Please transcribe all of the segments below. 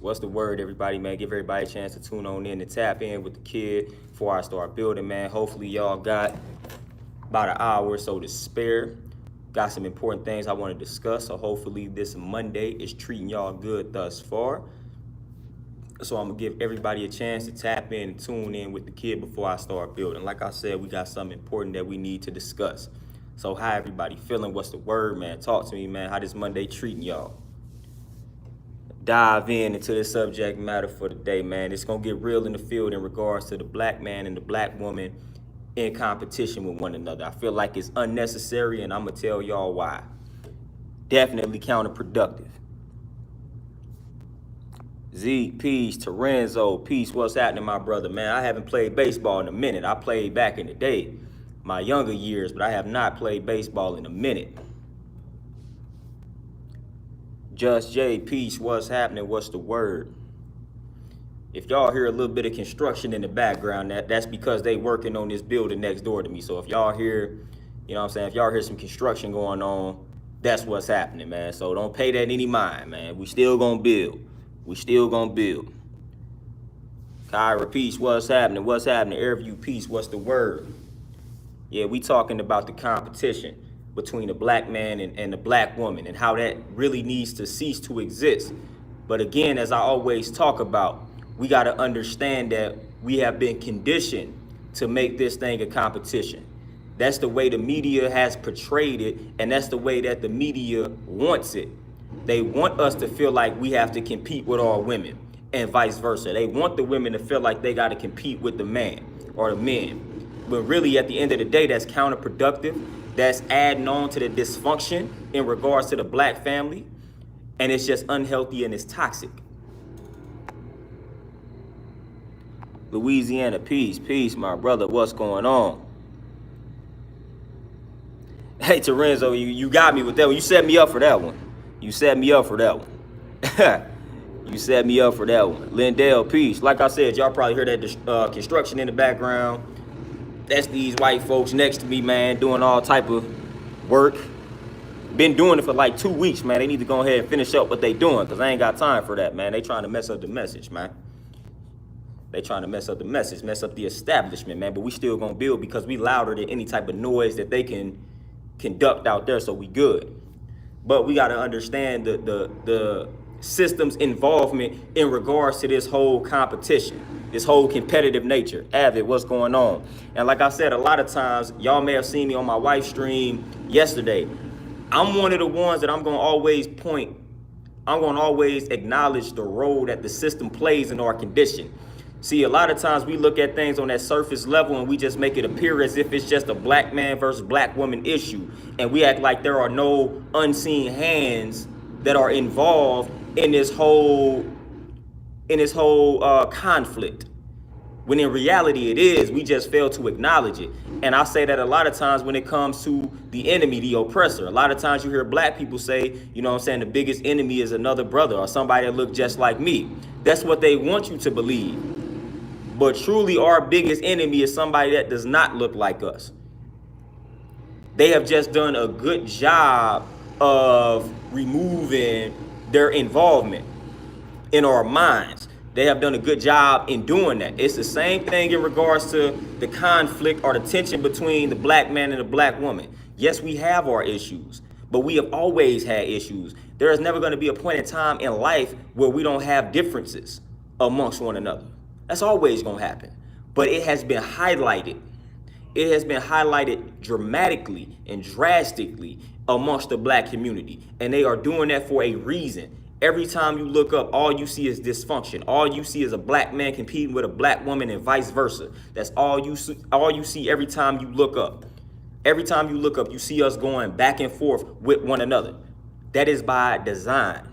What's the word, everybody, man? Give everybody a chance to tune on in and tap in with the kid before I start building, man. Hopefully, y'all got about an hour or so to spare. Got some important things I want to discuss, so hopefully this Monday is treating y'all good thus far. So I'm gonna give everybody a chance to tap in and tune in with the kid before I start building. Like I said, we got something important that we need to discuss. So how everybody feeling? What's the word, man? Talk to me, man. How this Monday treating y'all? Dive into the subject matter for the day, man. It's gonna get real in the field in regards to the black man and the black woman in competition with one another. I feel like it's unnecessary, and I'm gonna tell y'all why. Definitely counterproductive. Z, peace, Terenzo, peace. What's happening, my brother, man? I haven't played baseball in a minute. I played back in the day, my younger years, but I have not played baseball in a minute. Just J, peace. What's happening? What's the word? If y'all hear a little bit of construction in the background, that's because they working on this building next door to me. So if y'all hear, you know what I'm saying, if y'all hear some construction going on, that's what's happening, man. So don't pay that any mind, man. We still gonna build. We still gonna build. Kyra, peace. What's happening? What's happening? Airview, peace. What's the word? Yeah, we talking about the competition between the black man and the black woman and how that really needs to cease to exist. But again, as I always talk about, we got to understand that we have been conditioned to make this thing a competition. That's the way the media has portrayed it, and that's the way that the media wants it. They want us to feel like we have to compete with all women and vice versa. They want the women to feel like they got to compete with the man or the men. But really, at the end of the day, that's counterproductive. That's adding on to the dysfunction in regards to the black family. And it's just unhealthy and it's toxic. Louisiana, peace, peace, my brother. What's going on? Hey, Terenzo, you got me with that one. You set me up for that one. You set me up for that one. You set me up for that one. Lindell, peace. Like I said, y'all probably heard that construction in the background. That's these white folks next to me, man, doing all type of work. Been doing it for like 2 weeks, man. They need to go ahead and finish up what they doing, because I ain't got time for that, man. They trying to mess up the message, man. They trying to mess up the message, mess up the establishment, man. But we still gonna build because we louder than any type of noise that they can conduct out there, so we good. But we gotta understand the system's involvement in regards to this whole competition, this whole competitive nature. Avid, what's going on? And like I said, a lot of times, y'all may have seen me on my wife's stream yesterday. I'm one of the ones that I'm gonna always acknowledge the role that the system plays in our condition. See, a lot of times we look at things on that surface level and we just make it appear as if it's just a black man versus black woman issue. And we act like there are no unseen hands that are involved in this whole conflict. When in reality it is, we just fail to acknowledge it. And I say that a lot of times when it comes to the enemy, the oppressor. A lot of times you hear black people say, you know what I'm saying, the biggest enemy is another brother or somebody that look just like me. That's what they want you to believe. But truly our biggest enemy is somebody that does not look like us. They have just done a good job of removing their involvement in our minds. They have done a good job in doing that. It's the same thing in regards to the conflict or the tension between the black man and the black woman. Yes, we have our issues, but we have always had issues. There is never going to be a point in time in life where we don't have differences amongst one another. That's always going to happen. But it has been highlighted. It has been highlighted dramatically and drastically amongst the black community. And they are doing that for a reason. Every time you look up, all you see is dysfunction. All you see is a black man competing with a black woman and vice versa. That's all you see. All you see every time you look up. Every time you look up, you see us going back and forth with one another. That is by design.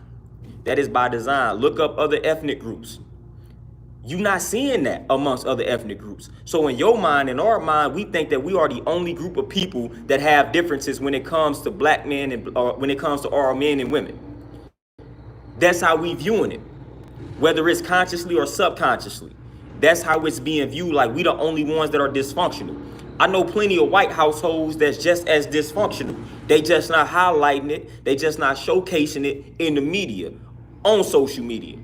That is by design. Look up other ethnic groups. You're not seeing that amongst other ethnic groups. So in your mind, in our mind, we think that we are the only group of people that have differences when it comes to black men and when it comes to our men and women. That's how we viewing it, whether it's consciously or subconsciously. That's how it's being viewed, like we the only ones that are dysfunctional. I know plenty of white households that's just as dysfunctional. They just not highlighting it. They just not showcasing it in the media, on social media.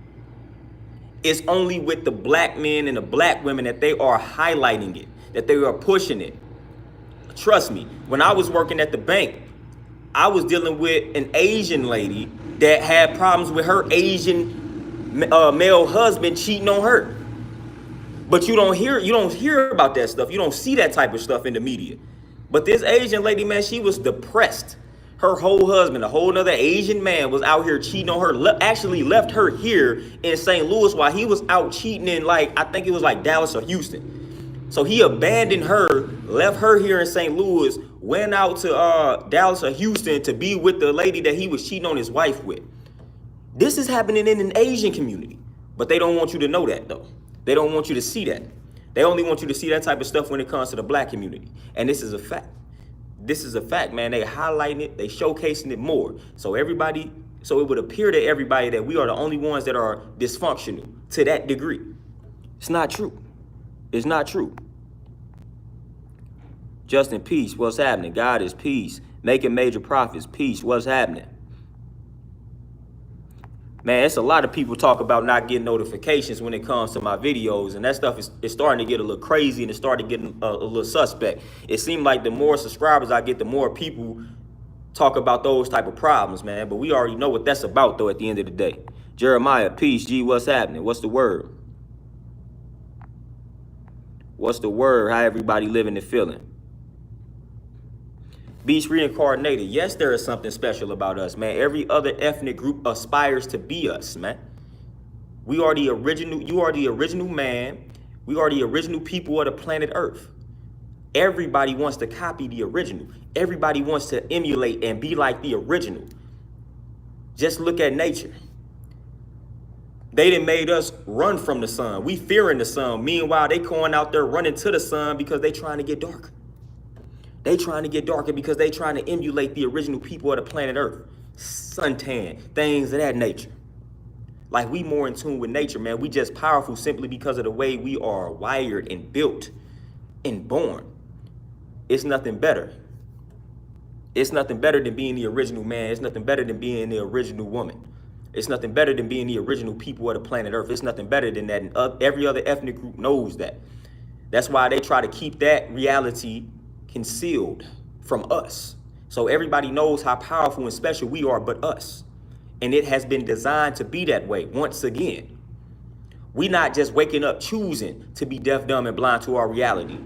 It's only with the black men and the black women that they are highlighting it, that they are pushing it. Trust me, when I was working at the bank, I was dealing with an Asian lady that had problems with her Asian male husband cheating on her. But you don't hear about that stuff. You don't see that type of stuff in the media. But this Asian lady, man, she was depressed. Her whole husband, a whole nother Asian man, was out here cheating on her. Actually left her here in St. Louis while he was out cheating in, like, I think it was like Dallas or Houston. So he abandoned her, left her here in St. Louis, went out to Dallas or Houston to be with the lady that he was cheating on his wife with. This is happening in an Asian community, but they don't want you to know that, though. They don't want you to see that. They only want you to see that type of stuff when it comes to the black community. And this is a fact. This is a fact, man. They highlighting it, they showcasing it more. So it would appear to everybody that we are the only ones that are dysfunctional to that degree. It's not true. It's not true. Justin, peace. What's happening? God is peace. Making major profits. Peace. What's happening? Man, it's a lot of people talk about not getting notifications when it comes to my videos, and that stuff is starting to get a little crazy, and it's starting to get a little suspect. It seems like the more subscribers I get, the more people talk about those type of problems, man. But we already know what that's about, though, at the end of the day. Jeremiah, peace. G, what's happening? What's the word? What's the word? How everybody living and feeling? Beast reincarnated. Yes, there is something special about us, man. Every other ethnic group aspires to be us, man. We are the original. You are the original man. We are the original people of the planet Earth. Everybody wants to copy the original. Everybody wants to emulate and be like the original. Just look at nature. They done made us run from the sun. We fearing the sun. Meanwhile, they going out there running to the sun because they trying to get darker. They trying to get darker because they trying to emulate the original people of the planet Earth. Suntan, things of that nature. Like, we more in tune with nature, man. We just powerful simply because of the way we are wired and built and born. It's nothing better. It's nothing better than being the original man. It's nothing better than being the original woman. It's nothing better than being the original people of the planet Earth. It's nothing better than that. And every other ethnic group knows that. That's why they try to keep that reality concealed from us. So everybody knows how powerful and special we are but us. And it has been designed to be that way once again. We not just waking up choosing to be deaf, dumb, and blind to our reality.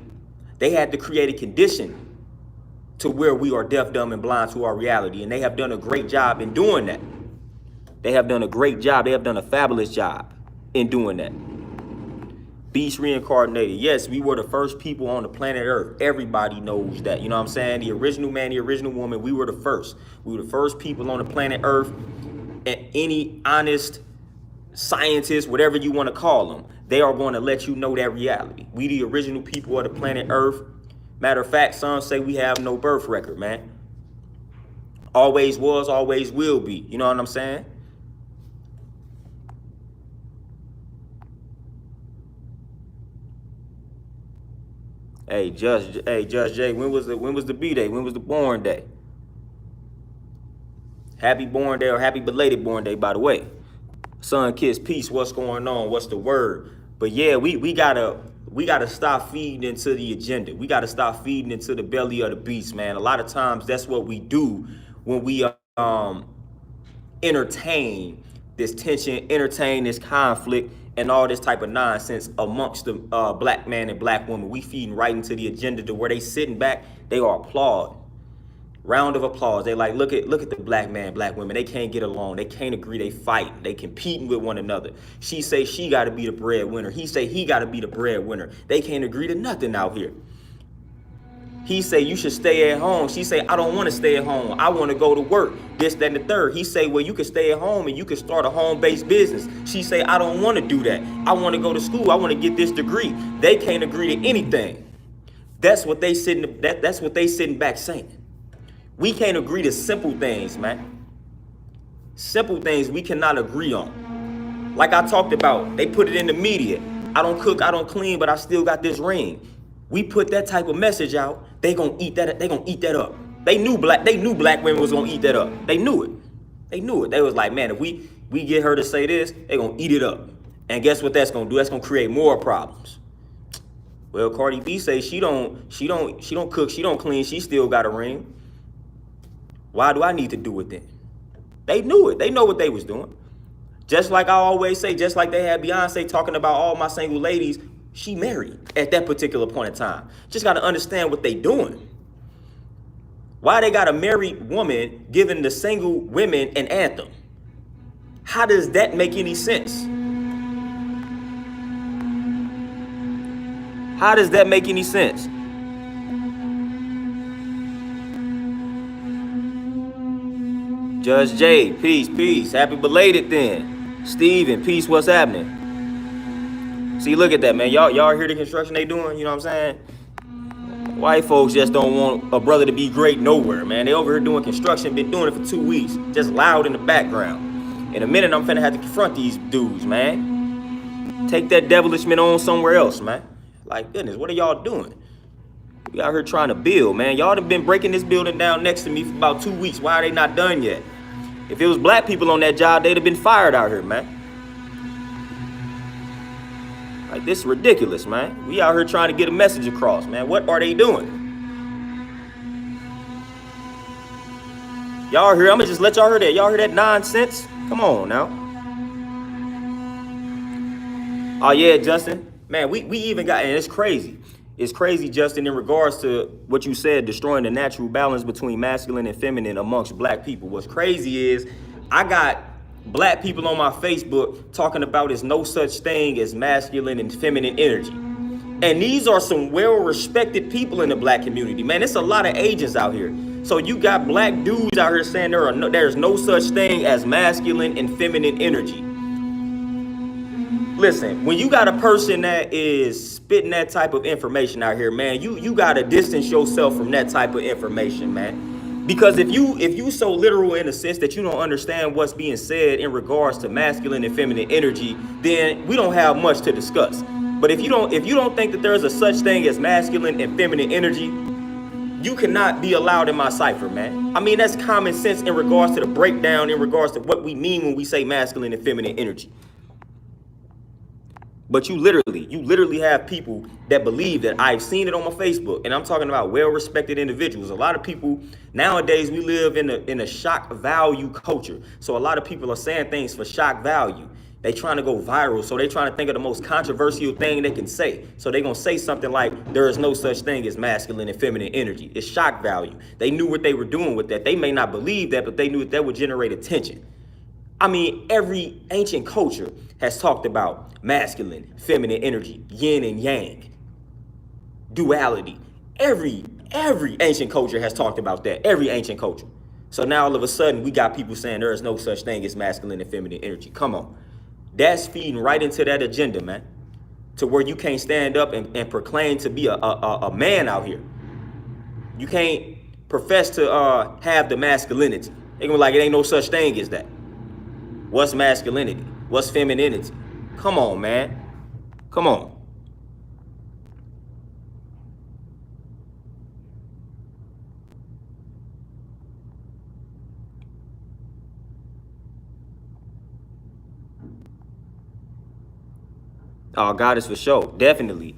They had to create a condition to where we are deaf, dumb, and blind to our reality. And they have done a great job in doing that. They have done a great job. They have done a fabulous job in doing that. Beast reincarnated. Yes, we were the first people on the planet Earth. Everybody knows that. You know what I'm saying? The original man, the original woman, we were the first. We were the first people on the planet Earth. And any honest scientist, whatever you want to call them, they are going to let you know that reality. We the original people of the planet Earth. Matter of fact, some say we have no birth record, man. Always was, always will be. You know what I'm saying? Hey, Judge Jay, when was the B-Day? When was the born day? Happy born day or happy belated born day, by the way. Sun Kiss, peace, what's going on? What's the word? But yeah, we gotta stop feeding into the agenda. We gotta stop feeding into the belly of the beast, man. A lot of times that's what we do when we entertain this tension, entertain this conflict, and all this type of nonsense amongst the black man and black woman. We feeding right into the agenda to where they sitting back, they are applauding. Round of applause. They like, look at the black man, black women. They can't get along. They can't agree. They fight. They competing with one another. She say she got to be the breadwinner. He say he got to be the breadwinner. They can't agree to nothing out here. He say you should stay at home. She say I don't want to stay at home. I want to go to work. This, that, and the third. He say, well, you can stay at home and you can start a home-based business. She say I don't want to do that. I want to go to school. I want to get this degree. They can't agree to anything. That's what they sitting. That's what they sitting back saying. We can't agree to simple things, man. Simple things we cannot agree on. Like I talked about, they put it in the media. I don't cook, I don't clean, but I still got this ring. We put that type of message out, they gonna eat that. They gonna eat that up. They knew black women was gonna eat that up. They knew it. They knew it. They was like, man, if we get her to say this, they gonna eat it up. And guess what that's gonna do? That's gonna create more problems. Well, Cardi B say she don't cook, she don't clean, she still got a ring. Why do I need to do it then? They knew it. They know what they was doing. Just like I always say, just like they had Beyonce talking about all my single ladies, she married at that particular point in time. Just got to understand what they doing. Why they got a married woman giving the single women an anthem? How does that make any sense? How does that make any sense? Judge J, peace, peace. Happy belated then. Steven, peace, what's happening? See, look at that, man. Y'all hear the construction they doing? You know what I'm saying? White folks just don't want a brother to be great nowhere, man. They over here doing construction, been doing it for 2 weeks. Just loud in the background. In a minute, I'm finna have to confront these dudes, man. Take that devilishment on somewhere else, man. Like, goodness, what are y'all doing? We out here trying to build, man. Y'all done been breaking this building down next to me for about 2 weeks. Why are they not done yet? If it was black people on that job, they'd have been fired out here, man. Like, this is ridiculous, man. We out here trying to get a message across, man. What are they doing? Y'all hear? I'm gonna just let y'all hear that. Y'all hear that nonsense? Come on now. Oh yeah, Justin. Man, we even got, and it's crazy. It's crazy, Justin, in regards to what you said, destroying the natural balance between masculine and feminine amongst black people. What's crazy is I got black people on my Facebook talking about there's no such thing as masculine and feminine energy. And these are some well-respected people in the black community. Man, it's a lot of agents out here. So you got black dudes out here saying there's no such thing as masculine and feminine energy. Listen, when you got a person that is spitting that type of information out here, man, you got to distance yourself from that type of information, man. Because if you so literal in a sense that you don't understand what's being said in regards to masculine and feminine energy, then we don't have much to discuss. But if you don't think that there's a such thing as masculine and feminine energy, you cannot be allowed in my cipher, man. I mean, that's common sense in regards to the breakdown, in regards to what we mean when we say masculine and feminine energy. But you literally have people that believe that. I've seen it on my Facebook, and I'm talking about well-respected individuals. A lot of people nowadays, we live in a shock value culture. So a lot of people are saying things for shock value. They trying to go viral, so they trying to think of the most controversial thing they can say. So they gonna say something like, there is no such thing as masculine and feminine energy. It's shock value. They knew what they were doing with that. They may not believe that, but they knew that would generate attention. I mean, every ancient culture has talked about masculine, feminine energy, yin and yang, duality. Every ancient culture has talked about that. Every ancient culture. So now all of a sudden we got people saying there is no such thing as masculine and feminine energy. Come on. That's feeding right into that agenda, man. To where you can't stand up and proclaim to be a man out here. You can't profess to have the masculinity. They gonna be like, it ain't no such thing as that. What's masculinity? What's femininity? Come on, man. Come on. Oh, God is for sure. Definitely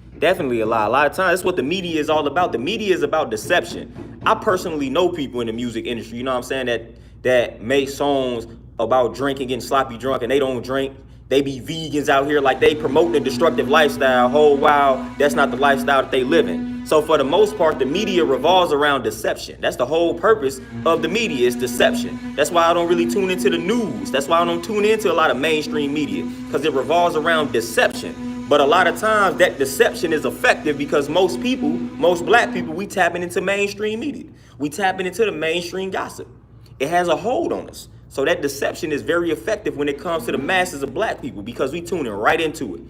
a lie. A lot of times, that's what the media is all about. The media is about deception. I personally know people in the music industry, you know what I'm saying, that make songs about drinking, getting sloppy drunk, and they don't drink. They be vegans out here, like they promote the destructive lifestyle, whole while that's not the lifestyle that they live in. So for the most part, the media revolves around deception. That's the whole purpose of the media, is deception. That's why I don't really tune into the news. That's why I don't tune into a lot of mainstream media, because it revolves around deception. But a lot of times that deception is effective because most black people, we tapping into mainstream media. We tapping into the mainstream gossip. It has a hold on us. So that deception is very effective when it comes to the masses of black people, because we tuning right into it.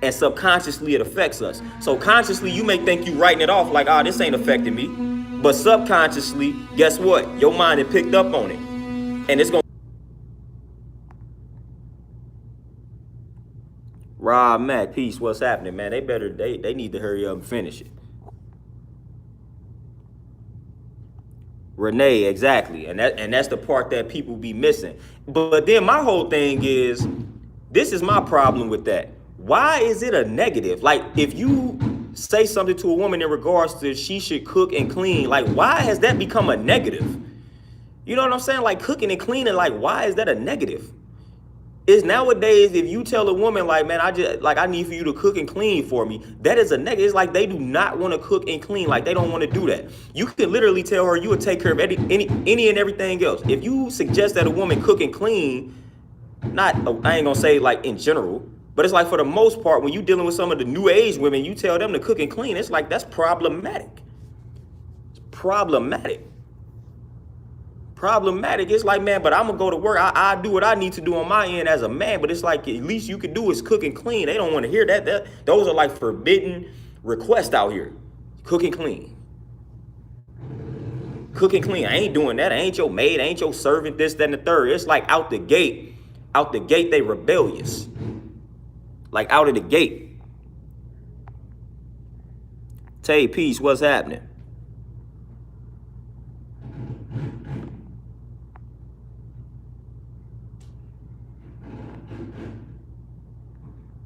And subconsciously it affects us. So consciously you may think you writing it off like, this ain't affecting me. But subconsciously, guess what? Your mind had picked up on it. And it's going to... Rob Mac, peace, what's happening, man? They need to hurry up and finish it. Renee, exactly. And that's the part that people be missing. But then my whole thing is, This is my problem with that. Why is it a negative? Like, if you say something to a woman in regards to she should cook and clean, like, why has that become a negative? You know what I'm saying? Like, cooking and cleaning, like, why is that a negative? Is nowadays, if you tell a woman, like, man, I need for you to cook and clean for me, that is a negative. It's like they do not want to cook and clean. Like, they don't want to do that. You can literally tell her you would take care of any and everything else. If you suggest that a woman cook and clean, not, I ain't gonna say like in general, but it's like for the most part, when you dealing with some of the new age women, you tell them to cook and clean. It's like, that's problematic. It's problematic. It's like, man, but I'm gonna go to work. I do what I need to do on my end as a man, but it's like, at least you can do is cook and clean. They don't want to hear that. Those are like forbidden requests out here. Cook and clean. Cook and clean. I ain't doing that. I ain't your maid. I ain't your servant, this, that, and the third. It's like out the gate, they rebellious. Like out of the gate. Tay, peace, what's happening?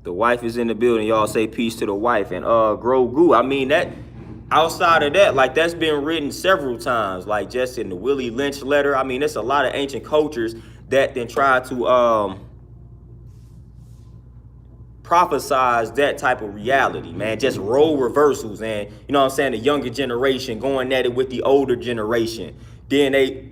The wife is in the building. Y'all say peace to the wife. And Grogu, I mean, that outside of that, like, that's been written several times, like just in the Willie Lynch letter. I mean, there's a lot of ancient cultures that then try to prophesize that type of reality, man. Just role reversals, and you know what I'm saying, the younger generation going at it with the older generation. Then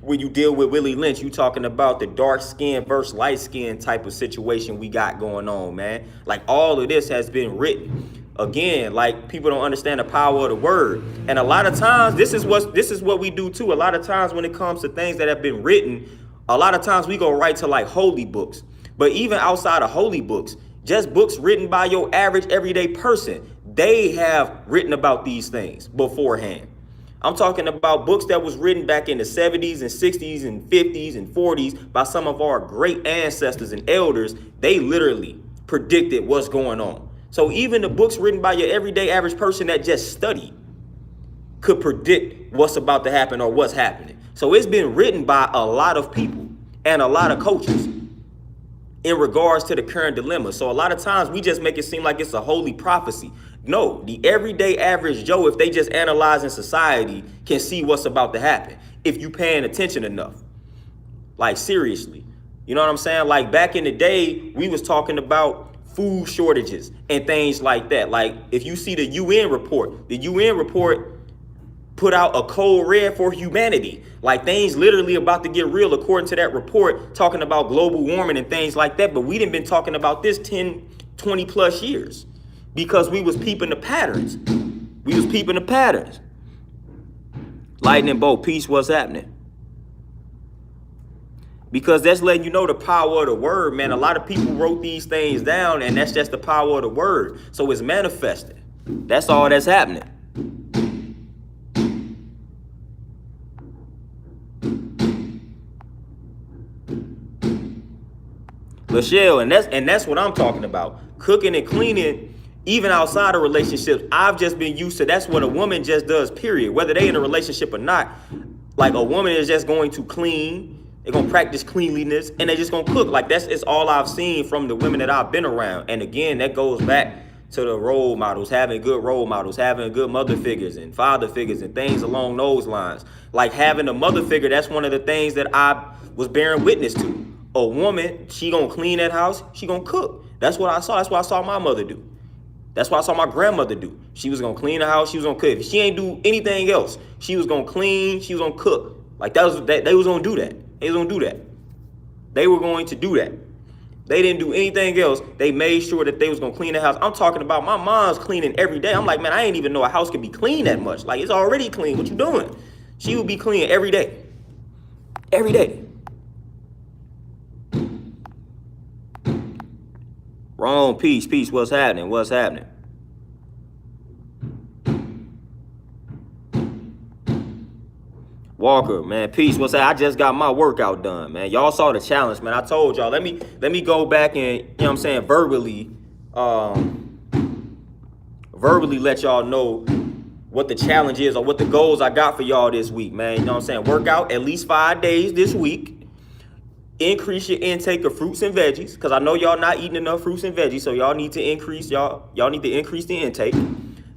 when you deal with Willie Lynch, you talking about the dark skin versus light skin type of situation we got going on, man. Like, all of this has been written. Again, like, people don't understand the power of the word. And a lot of times, this is what we do too. A lot of times when it comes to things that have been written, a lot of times we go right to like holy books. But even outside of holy books, just books written by your average everyday person, they have written about these things beforehand. I'm talking about books that was written back in the 70s and 60s and 50s and 40s by some of our great ancestors and elders. They literally predicted what's going on. So even the books written by your everyday average person that just studied could predict what's about to happen or what's happening. So it's been written by a lot of people and a lot of coaches in regards to the current dilemma. So a lot of times we just make it seem like it's a holy prophecy. No, the everyday average Joe, if they just analyze in society, can see what's about to happen if you paying attention enough. Like, seriously. You know what I'm saying? Like, back in the day, we was talking about food shortages and things like that. Like, if you see the UN report put out a code red for humanity. Like, things literally about to get real according to that report, talking about global warming and things like that. But we done been talking about this 10, 20 plus years because we was peeping the patterns. Lightning bolt, peace, what's happening? Because that's letting you know the power of the word, man. A lot of people wrote these things down, and that's just the power of the word. So it's manifested. That's all that's happening. Lachelle, and that's what I'm talking about. Cooking and cleaning, even outside of relationships, I've just been used to. That's what a woman just does, period. Whether they in a relationship or not, like, a woman is just going to clean. They're going to practice cleanliness, and they're just going to cook. Like, it's all I've seen from the women that I've been around. And again, that goes back to the role models, having good role models, having good mother figures and father figures and things along those lines. Like, having a mother figure, that's one of the things that I was bearing witness to. A woman, she gonna clean that house, she gonna cook. That's what I saw. That's what I saw my mother do. That's what I saw my grandmother do. She was gonna clean the house, she was gonna cook. If she ain't do anything else, she was gonna clean, she was gonna cook. Like, they was gonna do that. They was gonna do that. They were going to do that. They didn't do anything else. They made sure that they was gonna clean the house. I'm talking about my mom's cleaning every day. I'm like, man, I ain't even know a house could be clean that much. Like, it's already clean. What you doing? She would be cleaning every day. Every day. Wrong, peace, what's happening? Walker, man, peace, what's that? I just got my workout done, man. Y'all saw the challenge, man. I told y'all, let me go back and, you know what I'm saying, verbally let y'all know what the challenge is or what the goals I got for y'all this week, man. You know what I'm saying? Workout at least 5 days this week. Increase your intake of fruits and veggies, because I know y'all not eating enough fruits and veggies, so y'all need to increase y'all need to increase the intake.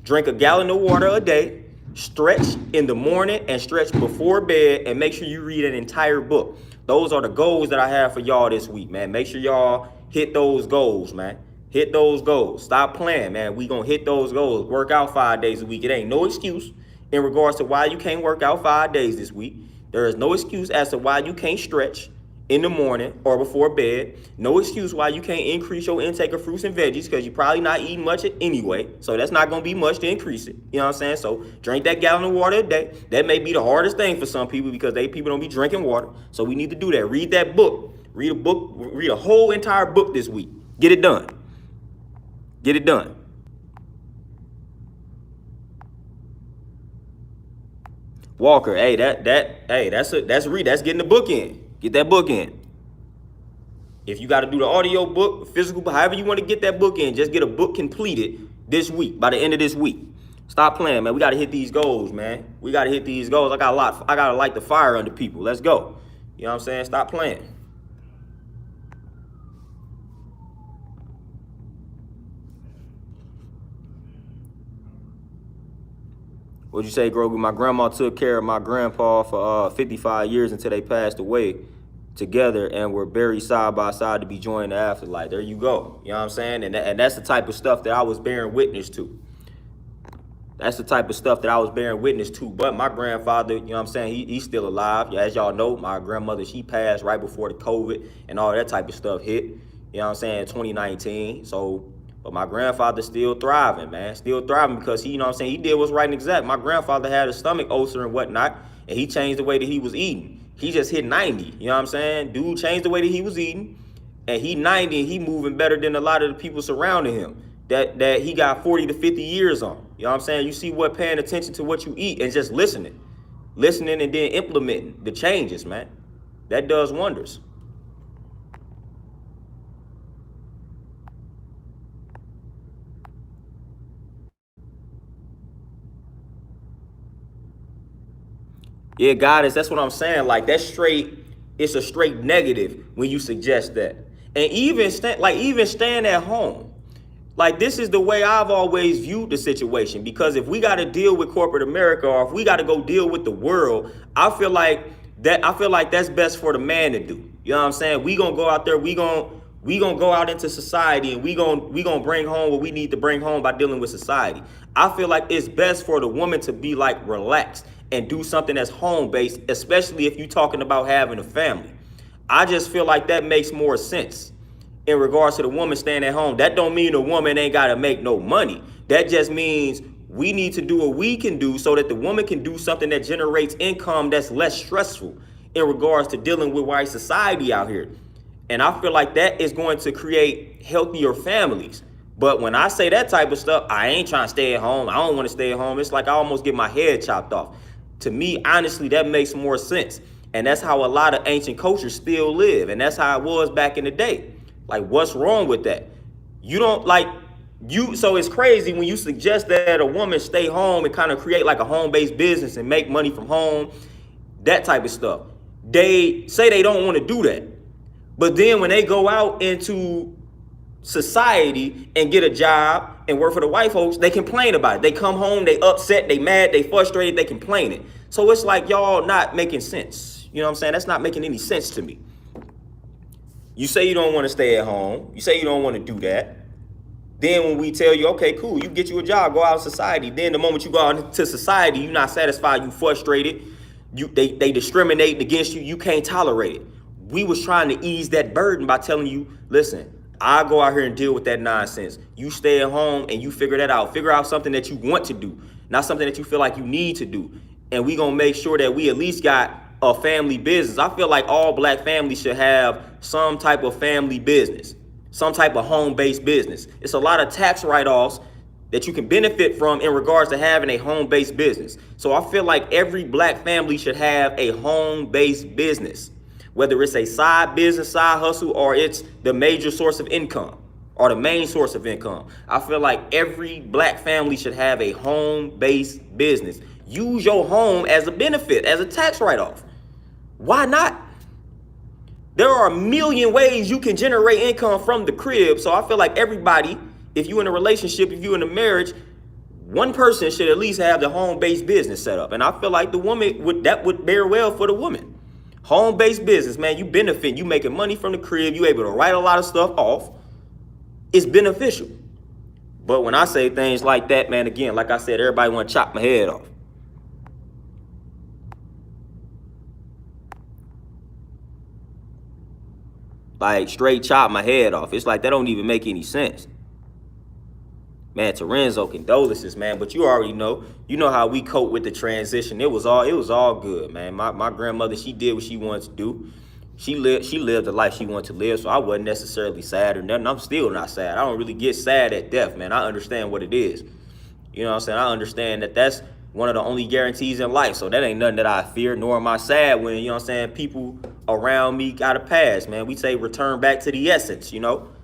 Drink a gallon of water a day. Stretch in the morning and stretch before bed, and make sure you read an entire book. Those are the goals that I have for y'all this week, man. Make sure y'all hit those goals, man. Hit those goals. Stop playing, man. We gonna hit those goals. Work out 5 days a week. It ain't no excuse in regards to why you can't work out 5 days this week. There is no excuse as to why you can't stretch in the morning or before bed. No excuse why you can't increase your intake of fruits and veggies, because you're probably not eating much anyway. So that's not going to be much to increase it. You know what I'm saying? So drink that gallon of water a day. That may be the hardest thing for some people, because people don't be drinking water. So we need to do that. Read that book. Read a book. Read a whole entire book this week. Get it done. Get it done. Walker, hey, that's getting the book in. Get that book in. If you got to do the audio book, physical, however you want to get that book in, just get a book completed this week, by the end of this week. Stop playing, man. We got to hit these goals, man. We got to hit these goals. I got to light the fire under people. Let's go. You know what I'm saying? Stop playing. What'd you say, Grogu? My grandma took care of my grandpa for 55 years until they passed away together and were buried side by side to be joined in the afterlife. There you go. You know what I'm saying? And that's the type of stuff that I was bearing witness to. That's the type of stuff that I was bearing witness to. But my grandfather, you know what I'm saying, he's still alive. Yeah, as y'all know, my grandmother, she passed right before the COVID and all that type of stuff hit. You know what I'm saying, 2019. But my grandfather's still thriving, man. Still thriving, because he, you know what I'm saying, he did what's right and exact. My grandfather had a stomach ulcer and whatnot, and he changed the way that he was eating. He just hit 90, you know what I'm saying? Dude changed the way that he was eating, and he 90, and he moving better than a lot of the people surrounding him that he got 40 to 50 years on. You know what I'm saying? You see what paying attention to what you eat and just listening and then implementing the changes, man. That does wonders. Yeah, goddess, that's what I'm saying. Like, it's a straight negative when you suggest that. And even staying at home. Like, this is the way I've always viewed the situation, because if we got to deal with corporate America, or if we got to go deal with the world, I feel like that's best for the man to do. You know what I'm saying? We gonna go out there, we gonna go out into society, and we gonna bring home what we need to bring home by dealing with society. I feel like it's best for the woman to be like relaxed and do something that's home-based, especially if you're talking about having a family. I just feel like that makes more sense in regards to the woman staying at home. That don't mean the woman ain't got to make no money. That just means we need to do what we can do so that the woman can do something that generates income that's less stressful in regards to dealing with white society out here. And I feel like that is going to create healthier families. But when I say that type of stuff, I ain't trying to stay at home. I don't want to stay at home. It's like I almost get my head chopped off. To me, honestly, that makes more sense. And that's how a lot of ancient cultures still live. And that's how it was back in the day. Like, what's wrong with that? So it's crazy when you suggest that a woman stay home and kind of create like a home-based business and make money from home, that type of stuff. They say they don't want to do that. But then when they go out into society and get a job and work for the white folks, they complain about it. They come home, they upset, they mad, they frustrated, they complaining. So it's like y'all not making sense. You know what I'm saying? That's not making any sense to me. You say you don't want to stay at home. You say you don't want to do that. Then when we tell you, okay, cool, you get you a job, go out in society. Then the moment you go out into society, you're not satisfied, you frustrated, they discriminate against you, you can't tolerate it. We was trying to ease that burden by telling you, listen, I go out here and deal with that nonsense. You stay at home and you figure that out. Figure out something that you want to do, not something that you feel like you need to do. And we gonna make sure that we at least got a family business. I feel like all black families should have some type of family business, some type of home-based business. It's a lot of tax write-offs that you can benefit from in regards to having a home-based business. So I feel like every black family should have a home-based business, whether it's a side business, side hustle, or it's the major source of income or the main source of income. I feel like every black family should have a home-based business. Use your home as a benefit, as a tax write-off. Why not? There are a million ways you can generate income from the crib. So I feel like everybody, if you in a relationship, if you in a marriage, one person should at least have the home-based business set up. And I feel like the woman would bear well for the woman. Home-based business, man, you benefit. You making money from the crib. You able to write a lot of stuff off. It's beneficial. But when I say things like that, man, again, like I said, everybody want to chop my head off. Like straight chop my head off. It's like that don't even make any sense. Man, Terenzo, condolences, man. But you already know, how we cope with the transition. It was all good, man. My grandmother, she did what she wanted to do. She lived the life she wanted to live, so I wasn't necessarily sad or nothing. I'm still not sad. I don't really get sad at death, man. I understand what it is. You know what I'm saying? I understand that that's one of the only guarantees in life. So that ain't nothing that I fear, nor am I sad when, people around me gotta pass, man. We say return back to the essence,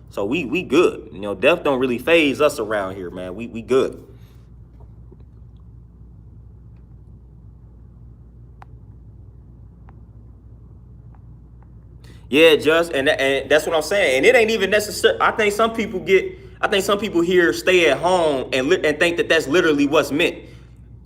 So we good. Death don't really phase us around here, man. We good. Yeah, just and that's what I'm saying. And it ain't even necessary. I think some people here stay at home and think that that's literally what's meant.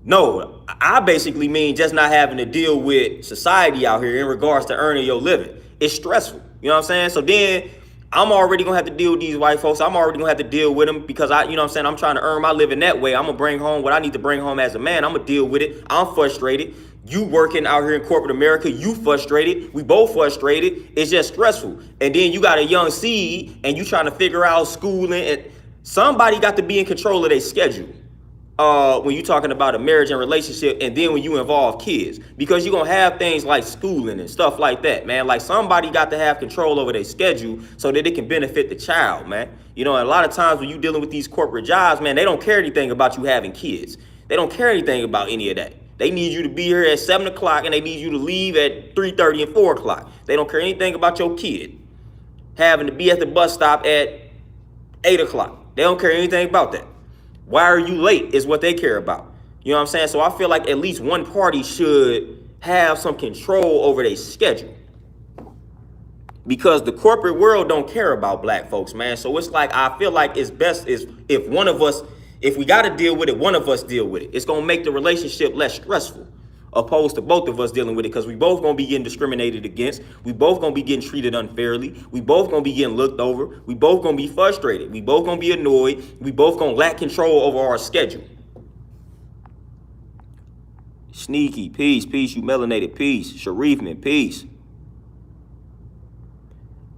No, I basically mean just not having to deal with society out here in regards to earning your living. It's stressful. You know what I'm saying? So then I'm already gonna have to deal with these white folks. I'm already gonna have to deal with them because I'm trying to earn my living that way. I'm gonna bring home what I need to bring home as a man. I'm gonna deal with it. I'm frustrated. You working out here in corporate America, you frustrated. We both frustrated. It's just stressful. And then you got a young seed and you trying to figure out schooling, and somebody got to be in control of their schedule. When you're talking about a marriage and relationship, and then when you involve kids, because you're going to have things like schooling and stuff like that, man. Like somebody got to have control over their schedule so that it can benefit the child, man. And a lot of times when you're dealing with these corporate jobs, man, they don't care anything about you having kids. They don't care anything about any of that. They need you to be here at 7 o'clock and they need you to leave at 3:30 and 4 o'clock. They don't care anything about your kid having to be at the bus stop at 8 o'clock. They don't care anything about that. Why are you late is what they care about. You know what I'm saying? So I feel like at least one party should have some control over their schedule. Because the corporate world don't care about black folks, man. So it's like, I feel like it's best if one of us, if we got to deal with it, one of us deal with it. It's going to make the relationship less stressful, opposed to both of us dealing with it, because we both going to be getting discriminated against. We both going to be getting treated unfairly. We both going to be getting looked over. We both going to be frustrated. We both going to be annoyed. We both going to lack control over our schedule. Sneaky, peace, you melanated, peace. Sharifman, peace.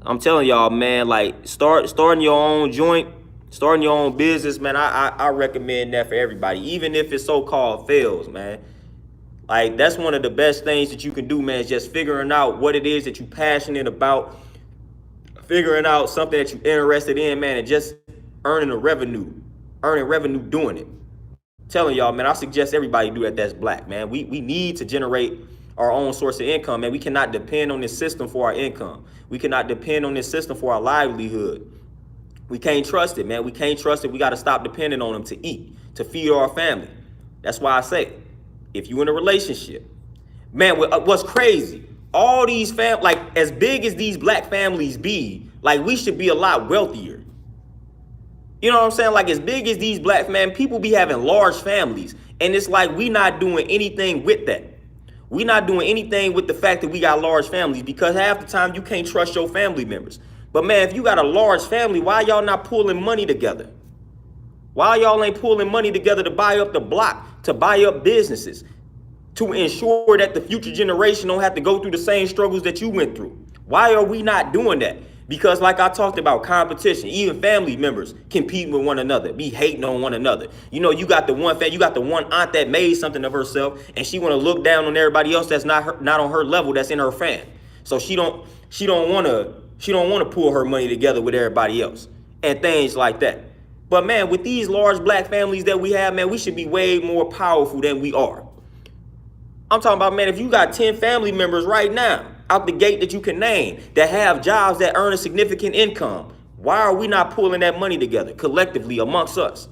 I'm telling y'all, man, like starting your own joint, starting your own business, man, I recommend that for everybody, even if it so-called fails, man. Like, that's one of the best things that you can do, man, is just figuring out what it is that you're passionate about, figuring out something that you're interested in, man, and just earning revenue doing it. I'm telling y'all, man, I suggest everybody do that that's black, man. We need to generate our own source of income, man. We cannot depend on this system for our income. We cannot depend on this system for our livelihood. We can't trust it, man. We can't trust it. We got to stop depending on them to eat, to feed our family. That's why I say, if you in a relationship, man, what's crazy, all these like as big as these black families be, like we should be a lot wealthier. You know what I'm saying? Like as big as these black people be having large families, and it's like we not doing anything with that. We not doing anything with the fact that we got large families, because half the time you can't trust your family members. But man, if you got a large family, why y'all not pulling money together? Why y'all ain't pulling money together to buy up the block, to buy up businesses, to ensure that the future generation don't have to go through the same struggles that you went through? Why are we not doing that? Because like I talked about, competition, even family members compete with one another, be hating on one another. You got the one aunt that made something of herself, and she want to look down on everybody else that's not on her level, that's in her fam. So she don't want to pull her money together with everybody else and things like that. But man, with these large black families that we have, man, we should be way more powerful than we are. I'm talking about, man, if you got 10 family members right now out the gate that you can name that have jobs that earn a significant income, why are we not pulling that money together collectively amongst us?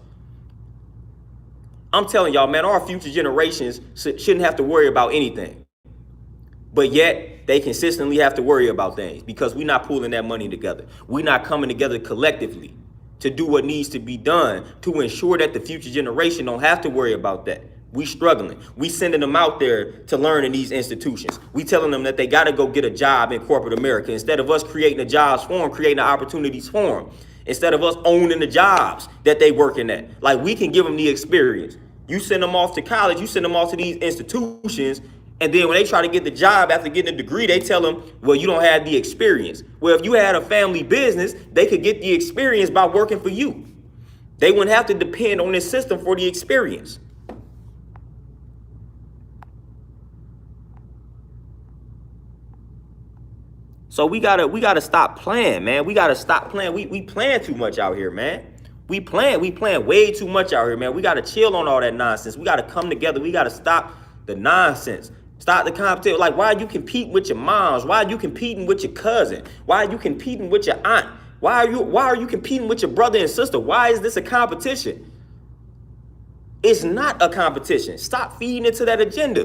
I'm telling y'all, man, our future generations shouldn't have to worry about anything. But yet, they consistently have to worry about things because we're not pulling that money together. We're not coming together collectively to do what needs to be done to ensure that the future generation don't have to worry about that. We struggling. We sending them out there to learn in these institutions. We telling them that they got to go get a job in corporate America instead of us creating the jobs for them, creating the opportunities for them, instead of us owning the jobs that they working at. Like, we can give them the experience. You send them off to college, you send them off to these institutions, and then when they try to get the job after getting a degree, they tell them, well, you don't have the experience. Well, if you had a family business, they could get the experience by working for you. They wouldn't have to depend on this system for the experience. So we gotta stop playing, man. We gotta stop playing. We playing too much out here, man. We playing way too much out here, man. We gotta chill on all that nonsense. We gotta come together. We gotta stop the nonsense. Stop the competition. Like, why are you competing with your moms? Why are you competing with your cousin? Why are you competing with your aunt? Why are you competing with your brother and sister? Why is this a competition? It's not a competition. Stop feeding into that agenda.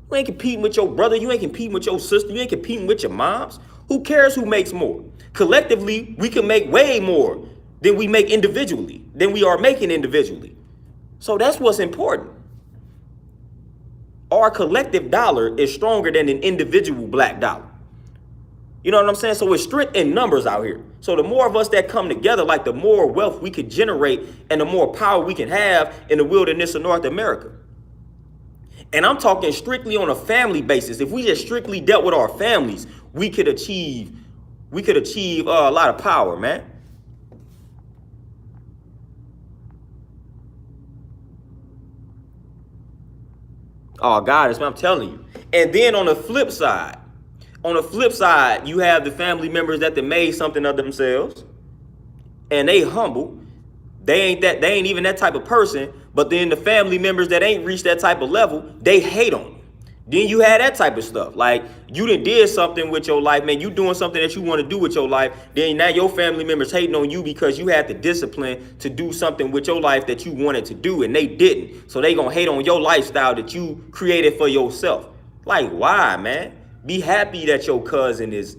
You ain't competing with your brother. You ain't competing with your sister. You ain't competing with your moms. Who cares who makes more? Collectively, we can make way more than we make individually, than we are making individually. So that's what's important. Our collective dollar is stronger than an individual black dollar. You know what I'm saying? So it's strict in numbers out here. So the more of us that come together, like the more wealth we could generate and the more power we can have in the wilderness of North America. And I'm talking strictly on a family basis. If we just strictly dealt with our families, we could achieve a lot of power, man. Oh, God, I'm telling you. And then on the flip side, you have the family members that they made something of themselves and they humble. They ain't even that type of person. But then the family members that ain't reached that type of level, they hate on you. Then you had that type of stuff. Like, you did something with your life, man. You doing something that you want to do with your life. Then now your family members hating on you because you had the discipline to do something with your life that you wanted to do and they didn't. So they gonna hate on your lifestyle that you created for yourself. Like, why, man? Be happy that your cousin is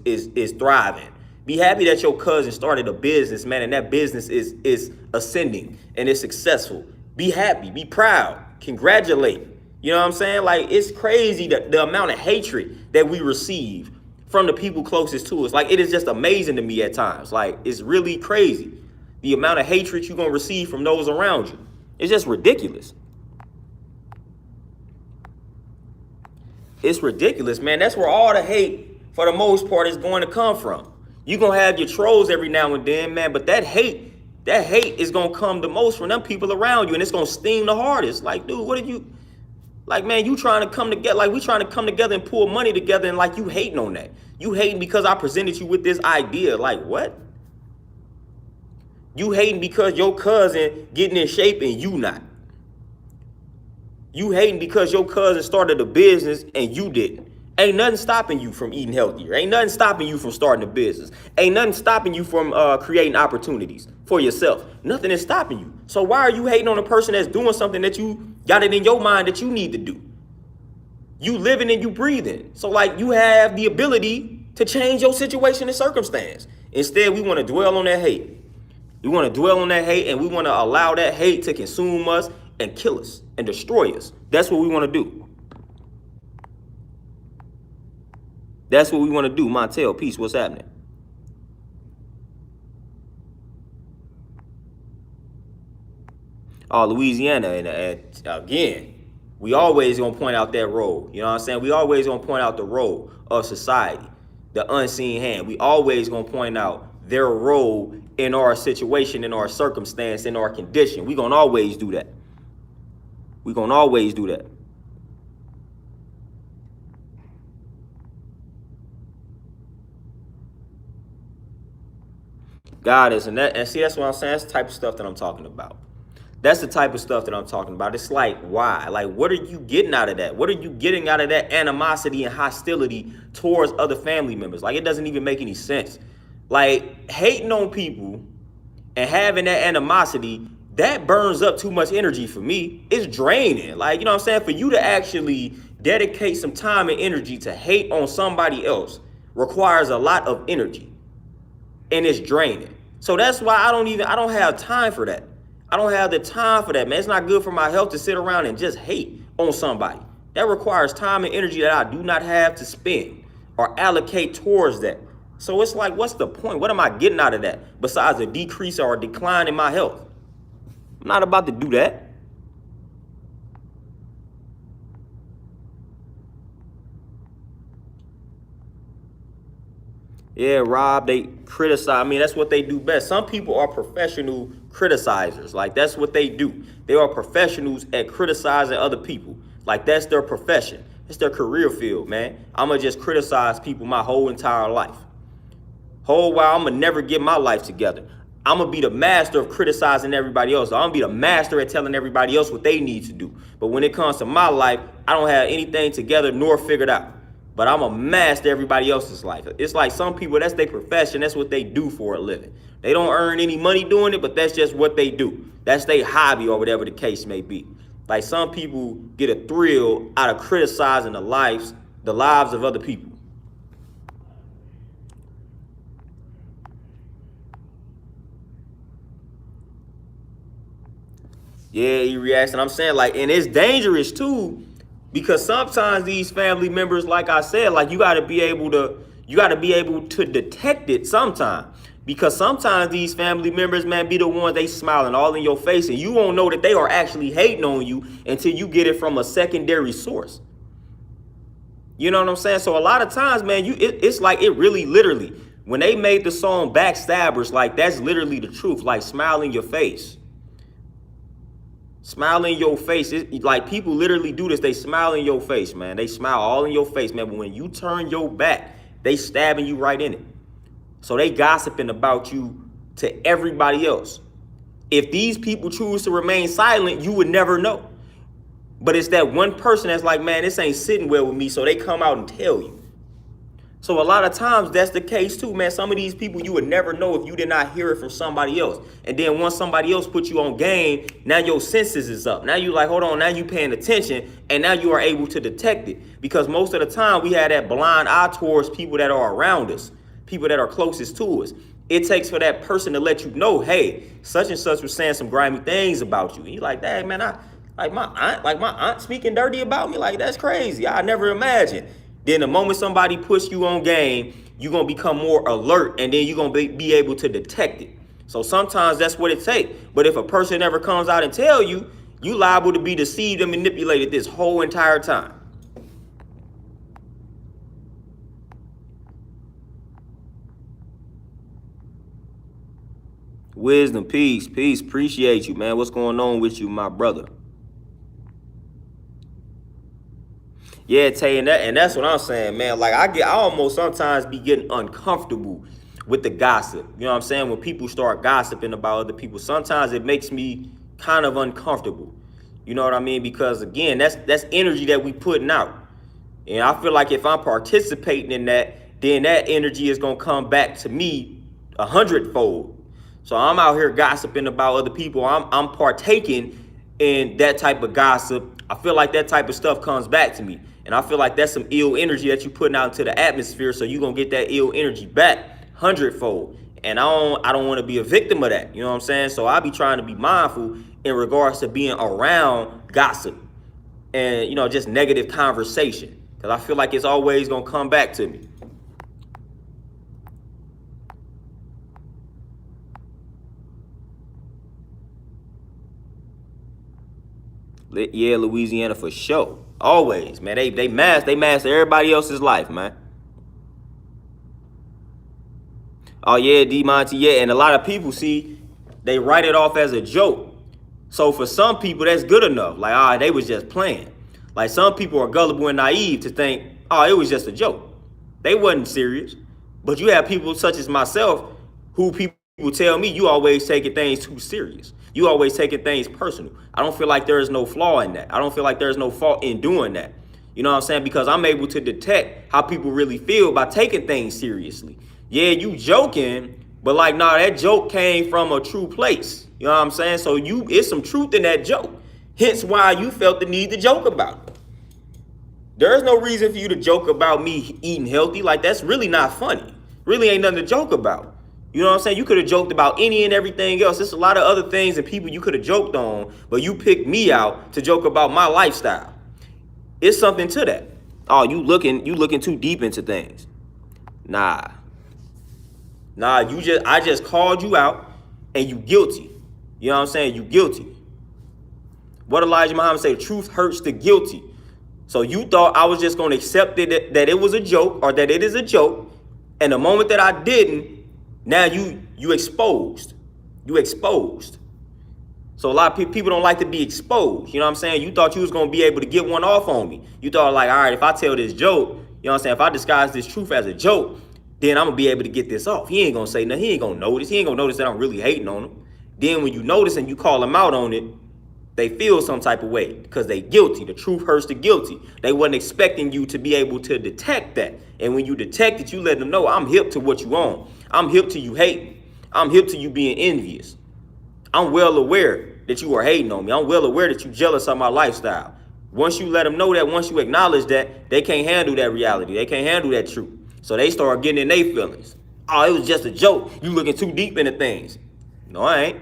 thriving. Be happy that your cousin started a business, man, and that business is ascending and it's successful. Be happy, be proud, congratulate. You know what I'm saying? Like, it's crazy that the amount of hatred that we receive from the people closest to us. Like, it is just amazing to me at times. Like, it's really crazy. The amount of hatred you're going to receive from those around you. It's just ridiculous. It's ridiculous, man. That's where all the hate, for the most part, is going to come from. You're going to have your trolls every now and then, man, but that hate is going to come the most from them people around you, and it's going to sting the hardest. Like, dude, what are you... Like, man, you trying to come together, like we trying to come together and pull money together, and like you hating on that. You hating because I presented you with this idea. Like, what? You hating because your cousin getting in shape and you not. You hating because your cousin started a business and you didn't. Ain't nothing stopping you from eating healthier. Ain't nothing stopping you from starting a business. Ain't nothing stopping you from creating opportunities for yourself. Nothing is stopping you. So why are you hating on a person that's doing something that you got it in your mind that you need to do? You living and you breathing. So like, you have the ability to change your situation and circumstance. Instead, we want to dwell on that hate. We want to dwell on that hate, and we want to allow that hate to consume us and kill us and destroy us. That's what we want to do. That's what we want to do. Montel, peace, what's happening? Oh, Louisiana, and again, we always gonna point out that role. You know what I'm saying? We always gonna point out the role of society, the unseen hand. We always gonna point out their role in our situation, in our circumstance, in our condition. We gonna always do that. We gonna always do that. God is, and see, that's what I'm saying. That's the type of stuff that I'm talking about. That's the type of stuff that I'm talking about. It's like, why? Like, what are you getting out of that? What are you getting out of that animosity and hostility towards other family members? Like, it doesn't even make any sense. Like, hating on people and having that animosity, that burns up too much energy for me. It's draining. Like, you know what I'm saying? For you to actually dedicate some time and energy to hate on somebody else requires a lot of energy, and it's draining. So that's why I don't have time for that. I don't have the time for that, man. It's not good for my health to sit around and just hate on somebody. That requires time and energy that I do not have to spend or allocate towards that. So it's like, what's the point? What am I getting out of that besides a decrease or a decline in my health? I'm not about to do that. Yeah, Rob, they criticize. I mean, that's what they do best. Some people are professional criticizers. Like, that's what they do. They are professionals at criticizing other people. Like, that's their profession. It's their career field, man. I'm going to just criticize people my whole entire life. Whole while, I'm going to never get my life together. I'm going to be the master of criticizing everybody else. I'm going to be the master at telling everybody else what they need to do. But when it comes to my life, I don't have anything together nor figured out. But I'm a master everybody else's life. It's like some people, that's their profession. That's what they do for a living. They don't earn any money doing it, but that's just what they do. That's their hobby or whatever the case may be. Like some people get a thrill out of criticizing the lives of other people. Yeah, he reacts, and I'm saying, like, and it's dangerous too, because sometimes these family members, like I said, like you gotta be able to detect it sometimes. Because sometimes these family members, man, be the ones they smiling all in your face, and you won't know that they are actually hating on you until you get it from a secondary source. You know what I'm saying? So a lot of times, man, it's like it really literally, when they made the song Backstabbers, like that's literally the truth, like smile in your face. Smile in your face. Like people literally do this. They smile in your face, man. They smile all in your face, man. But when you turn your back, they stabbing you right in it. So they gossiping about you to everybody else. If these people choose to remain silent, you would never know. But it's that one person that's like, man, this ain't sitting well with me. So they come out and tell you. So a lot of times that's the case too, man. Some of these people you would never know if you did not hear it from somebody else. And then once somebody else put you on game, now your senses is up. Now you like, hold on, now you paying attention, and now you are able to detect it. Because most of the time we have that blind eye towards people that are around us, people that are closest to us. It takes for that person to let you know, hey, such and such was saying some grimy things about you. And you're like, dang, man, my aunt speaking dirty about me. Like, that's crazy. I never imagined. Then the moment somebody puts you on game, you're going to become more alert, and then you're going to be able to detect it. So sometimes that's what it takes. But if a person ever comes out and tell you, you liable to be deceived and manipulated this whole entire time. Wisdom, peace. Appreciate you, man. What's going on with you, my brother? Yeah, Tay, and that's what I'm saying, man. Like I almost sometimes be getting uncomfortable with the gossip. You know what I'm saying? When people start gossiping about other people, sometimes it makes me kind of uncomfortable. You know what I mean? Because again, that's energy that we putting out. And I feel like if I'm participating in that, then that energy is gonna come back to me 100-fold. So I'm out here gossiping about other people. I'm partaking in that type of gossip. I feel like that type of stuff comes back to me. And I feel like that's some ill energy that you're putting out into the atmosphere. So you're going to get that ill energy back 100-fold. And I don't want to be a victim of that. You know what I'm saying? So I be trying to be mindful in regards to being around gossip and, you know, just negative conversation. Because I feel like it's always going to come back to me. Yeah, Louisiana for sure. Always, man. They master everybody else's life, man. Oh yeah, D Monty, yeah. And a lot of people see they write it off as a joke. So for some people, that's good enough. Like, they was just playing. Like some people are gullible and naive to think, it was just a joke. They wasn't serious. But you have people such as myself who people tell me you always taking things too serious. You always taking things personal. I don't feel like there is no flaw in that. I don't feel like there's no fault in doing that. You know what I'm saying? Because I'm able to detect how people really feel by taking things seriously. Yeah, you joking, but like, nah, that joke came from a true place. You know what I'm saying? So it's some truth in that joke. Hence why you felt the need to joke about it. There's no reason for you to joke about me eating healthy. Like, that's really not funny. Really ain't nothing to joke about. You know what I'm saying? You could have joked about any and everything else. There's a lot of other things and people you could have joked on, but you picked me out to joke about my lifestyle. It's something to that. Oh, you looking too deep into things. Nah. Nah, I just called you out and you guilty. You know what I'm saying? You guilty. What Elijah Muhammad say? The truth hurts the guilty. So you thought I was just going to accept it, that it was a joke, or that it is a joke. And the moment that I didn't, now you exposed. You exposed. So a lot of people don't like to be exposed. You know what I'm saying? You thought you was going to be able to get one off on me. You thought, like, all right, if I tell this joke, you know what I'm saying? If I disguise this truth as a joke, then I'm going to be able to get this off. He ain't going to say nothing. He ain't going to notice. He ain't going to notice that I'm really hating on him. Then when you notice and you call him out on it, they feel some type of way because they guilty. The truth hurts the guilty. They wasn't expecting you to be able to detect that. And when you detect it, you let them know, I'm hip to what you on. I'm hip to you hating. I'm hip to you being envious. I'm well aware that you are hating on me. I'm well aware that you jealous of my lifestyle. Once you let them know that, once you acknowledge that, they can't handle that reality. They can't handle that truth. So they start getting in their feelings. Oh, it was just a joke. You looking too deep into things. No, I ain't.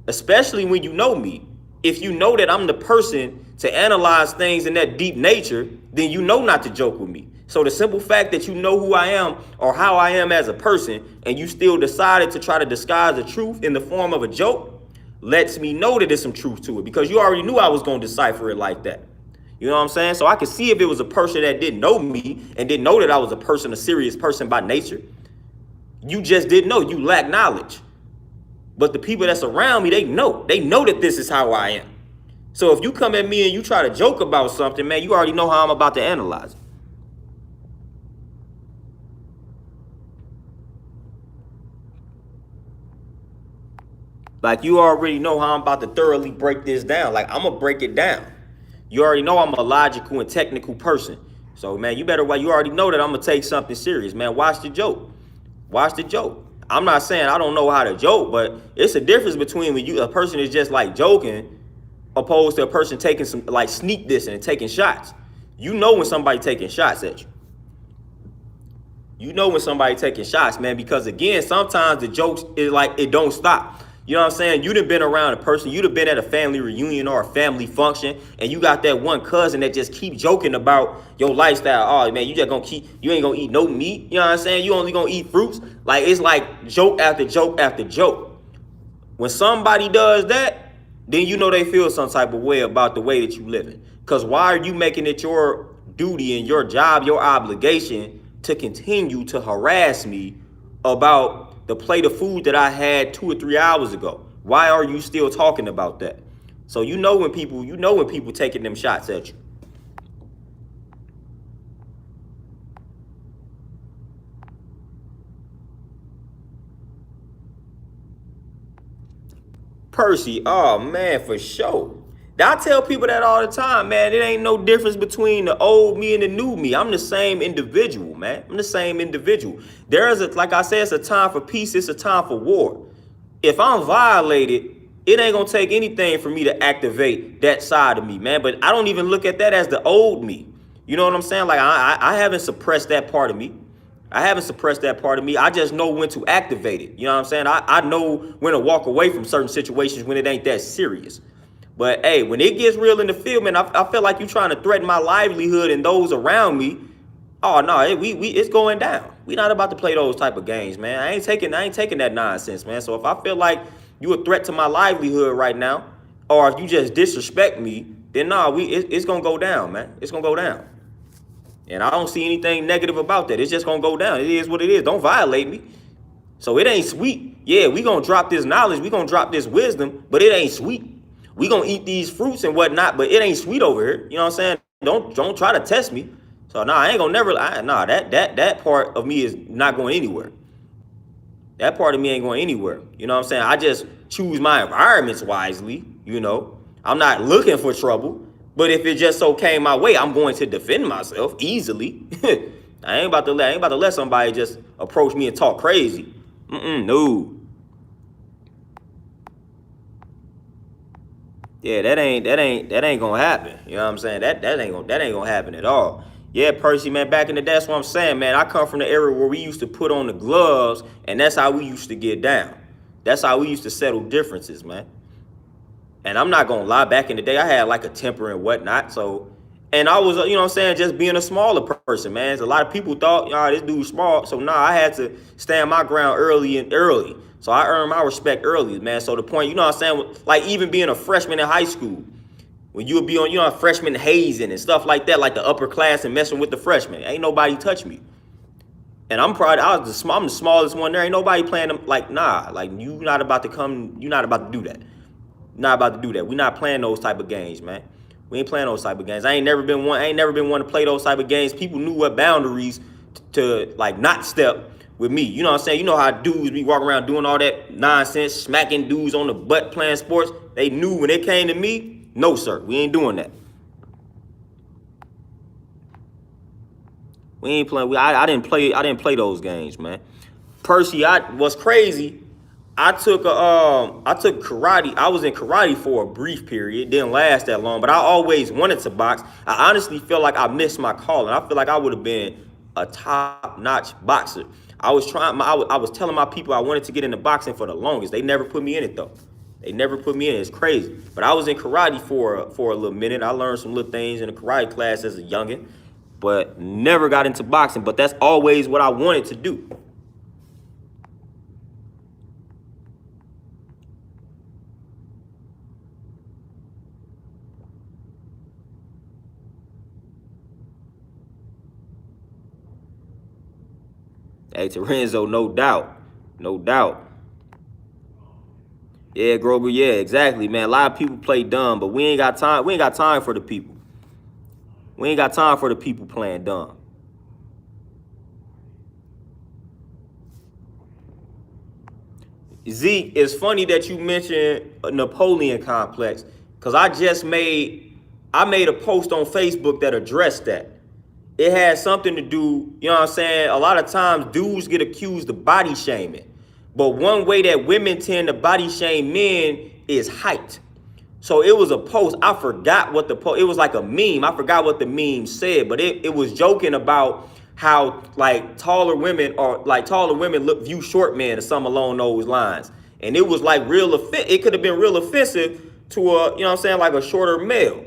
Especially when you know me. If you know that I'm the person to analyze things in that deep nature, then you know not to joke with me. So the simple fact that you know who I am or how I am as a person, and you still decided to try to disguise the truth in the form of a joke, lets me know that there's some truth to it, because you already knew I was going to decipher it like that. You know what I'm saying? So I could see if it was a person that didn't know me and didn't know that I was a serious person by nature. You just didn't know. You lack knowledge. But the people that's around me, they know that this is how I am. So if you come at me and you try to joke about something, man, you already know how I'm about to analyze it. Like, you already know how I'm about to thoroughly break this down. Like, I'm gonna break it down. You already know I'm a logical and technical person. So, man, you already know that I'm gonna take something serious, man. Watch the joke. Watch the joke. I'm not saying I don't know how to joke, but it's a difference between when a person is just like joking opposed to a person taking some, like, sneak dissing and taking shots. You know when somebody taking shots at you. You know when somebody taking shots, man, because again, sometimes the jokes is like, it don't stop. You know what I'm saying? You'd have been around a person, you'd have been at a family reunion or a family function, and you got that one cousin that just keep joking about your lifestyle. Oh, man, you ain't gonna eat no meat. You know what I'm saying? You only gonna eat fruits. Like, it's like joke after joke after joke. When somebody does that, then you know they feel some type of way about the way that you living. Because why are you making it your duty and your job, your obligation to continue to harass me about the plate of food that I had 2 or 3 hours ago? Why are you still talking about that? So you know when people taking them shots at you. Percy, oh man, for sure. I tell people that all the time, man. It ain't no difference between the old me and the new me. I'm the same individual, man. I'm the same individual. Like I said, it's a time for peace. It's a time for war. If I'm violated, it ain't gonna take anything for me to activate that side of me, man. But I don't even look at that as the old me. You know what I'm saying? Like, I haven't suppressed that part of me. I haven't suppressed that part of me. I just know when to activate it. You know what I'm saying? I know when to walk away from certain situations when it ain't that serious. But hey, when it gets real in the field, man, I feel like you trying to threaten my livelihood and those around me. Oh no, it's going down. We not about to play those type of games, man. I ain't taking that nonsense, man. So if I feel like you a threat to my livelihood right now, or if you just disrespect me, then no, it's gonna go down, man. It's gonna go down. And I don't see anything negative about that. It's just gonna go down. It is what it is. Don't violate me. So it ain't sweet. Yeah, we gonna drop this knowledge. We gonna drop this wisdom, but it ain't sweet. We gonna eat these fruits and whatnot, but it ain't sweet over here. You know what I'm saying? Don't try to test me. So I ain't gonna that part of me is not going anywhere. That part of me ain't going anywhere. You know what I'm saying? I just choose my environments wisely. You know, I'm not looking for trouble. But if it just so came my way, I'm going to defend myself easily. I ain't about to let somebody just approach me and talk crazy. No. Yeah, that ain't gonna happen. You know what I'm saying? That ain't gonna happen at all. Yeah, Percy, man, back in the day, that's what I'm saying, man. I come from the era where we used to put on the gloves, and that's how we used to get down. That's how we used to settle differences, man. And I'm not gonna lie, back in the day, I had like a temper and whatnot. So, and I was, you know what I'm saying, just being a smaller person, man. A lot of people thought, this dude's small. So, I had to stand my ground early and early. So I earned my respect early, man. So the point, you know what I'm saying, like even being a freshman in high school, when you would be on, freshman hazing and stuff like that, like the upper class and messing with the freshmen, ain't nobody touch me. And I'm proud. I'm the smallest one there. Ain't nobody playing them. Like, nah, like you're not about to do that. Not about to do that. We're not playing those type of games, man. We ain't playing those type of games. I ain't never been one to play those type of games. People knew what boundaries to like not step with me. You know what I'm saying? You know how dudes be walking around doing all that nonsense, smacking dudes on the butt playing sports. They knew when it came to me, no, sir, we ain't doing that. We ain't playing. I didn't play those games, man. Percy, was crazy. I took karate. I was in karate for a brief period. It didn't last that long, but I always wanted to box. I honestly feel like I missed my calling. I feel like I would have been a top-notch boxer. I was telling my people I wanted to get into boxing for the longest. They never put me in it though. They never put me in. It's crazy. But I was in karate for a little minute. I learned some little things in the karate class as a youngin', but never got into boxing. But that's always what I wanted to do. Hey, Terenzo, no doubt. No doubt. Yeah, Grover, yeah, exactly, man. A lot of people play dumb, but we ain't got time. We ain't got time for the people. We ain't got time for the people playing dumb. Zeke, it's funny that you mentioned a Napoleon complex, because I made a post on Facebook that addressed that. It has something to do, you know what I'm saying? A lot of times dudes get accused of body shaming. But one way that women tend to body shame men is height. So it was a post. I forgot what the post, it was like a meme. I forgot what the meme said, but it was joking about how like taller women view short men or something along those lines. And it was like it could have been real offensive to you know what I'm saying, like a shorter male.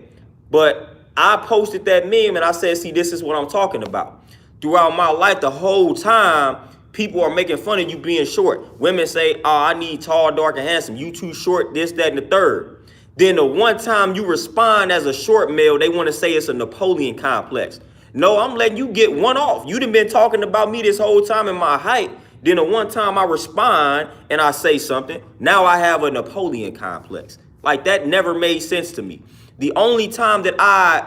But I posted that meme and I said, see, this is what I'm talking about. Throughout my life, the whole time, people are making fun of you being short. Women say, oh, I need tall, dark, and handsome. You too short, this, that, and the third. Then the one time you respond as a short male, they want to say it's a Napoleon complex. No, I'm letting you get one off. You done been talking about me this whole time in my height. Then the one time I respond and I say something, now I have a Napoleon complex. Like that never made sense to me. The only time that I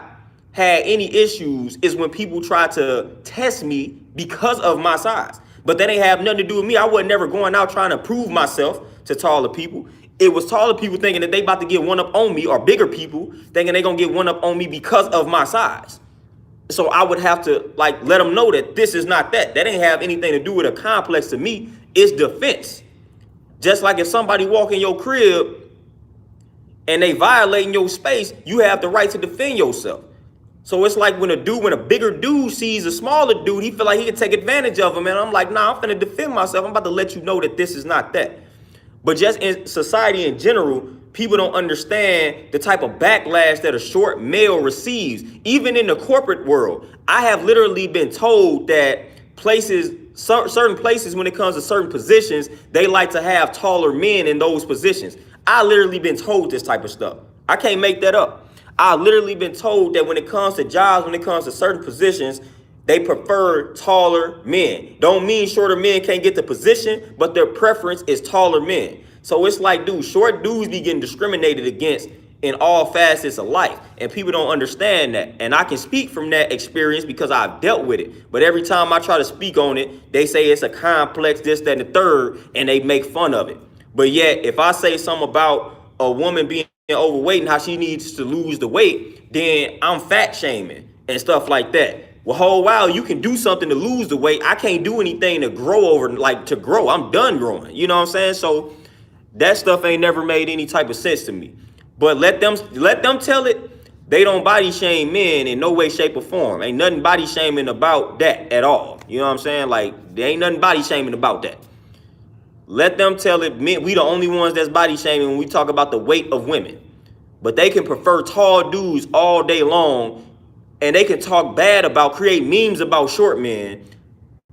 had any issues is when people try to test me because of my size. But that ain't have nothing to do with me. I wasn't never going out trying to prove myself to taller people. It was taller people thinking that they about to get one up on me, or bigger people thinking they gonna get one up on me because of my size. So I would have to like let them know that this is not that. That ain't have anything to do with a complex to me. It's defense. Just like if somebody walk in your crib and they violating your space, you have the right to defend yourself. So it's like when a bigger dude sees a smaller dude, he feel like he can take advantage of him. And I'm like, nah, I'm finna defend myself. I'm about to let you know that this is not that. But just in society in general, people don't understand the type of backlash that a short male receives. Even in the corporate world, I have literally been told that certain places, when it comes to certain positions, they like to have taller men in those positions. I literally been told this type of stuff. I can't make that up. I literally been told that when it comes to jobs, when it comes to certain positions, they prefer taller men. Don't mean shorter men can't get the position, but their preference is taller men. So it's like, dude, short dudes be getting discriminated against in all facets of life. And people don't understand that. And I can speak from that experience because I've dealt with it. But every time I try to speak on it, they say it's a complex, this, that, and the third, and they make fun of it. But yet, if I say something about a woman being overweight and how she needs to lose the weight, then I'm fat shaming and stuff like that. Well, whole while you can do something to lose the weight, I can't do anything to grow to grow. I'm done growing. You know what I'm saying? So that stuff ain't never made any type of sense to me. But let them tell it. They don't body shame men in no way, shape, or form. Ain't nothing body shaming about that at all. You know what I'm saying? Like, there ain't nothing body shaming about that. Let them tell it. Men, we the only ones that's body shaming when we talk about the weight of women. But they can prefer tall dudes all day long, and they can talk bad about, create memes about short men,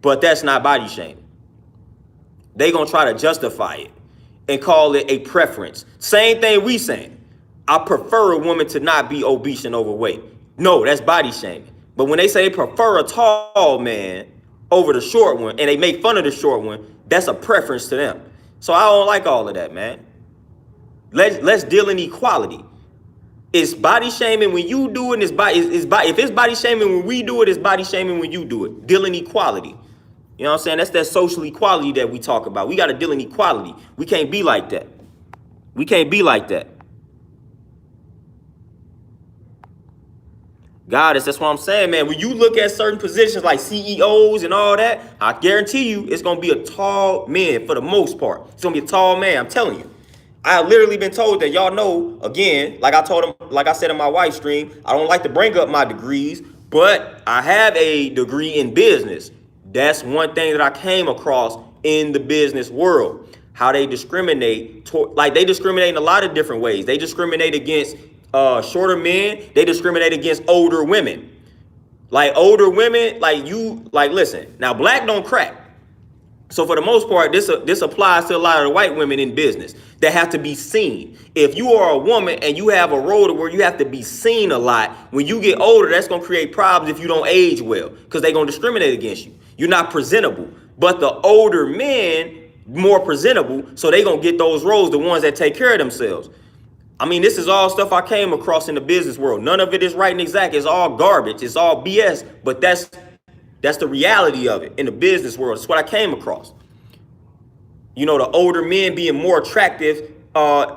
but that's not body shaming. They gonna try to justify it and call it a preference. Same thing we saying. I prefer a woman to not be obese and overweight. No, that's body shaming. But when they say they prefer a tall man over the short one, and they make fun of the short one, that's a preference to them. So I don't like all of that, man. Let's deal in equality. It's body shaming when you do it. If it's body shaming when we do it, it's body shaming when you do it. Deal in equality. You know what I'm saying? That's that social equality that we talk about. We got to deal in equality. We can't be like that. We can't be like that. Goddess, that's what I'm saying, man. When you look at certain positions like CEOs and all that, I guarantee you it's going to be a tall man for the most part. It's going to be a tall man, I'm telling you. I have literally been told that, y'all know, again, like I said in my wife's stream, I don't like to bring up my degrees, but I have a degree in business. That's one thing that I came across in the business world. How they discriminate, like they discriminate in a lot of different ways. They discriminate against shorter men. They discriminate against older women. Like older women, listen, now black don't crack. So for the most part, this applies to a lot of the white women in business that have to be seen. If you are a woman and you have a role to where you have to be seen a lot, when you get older, that's going to create problems if you don't age well, because they're going to discriminate against you. You're not presentable. But the older men, more presentable, so they're going to get those roles, the ones that take care of themselves. I mean, this is all stuff I came across in the business world. None of it is right and exact. It's all garbage. It's all BS. But that's the reality of it in the business world. It's what I came across. You know, the older men being more attractive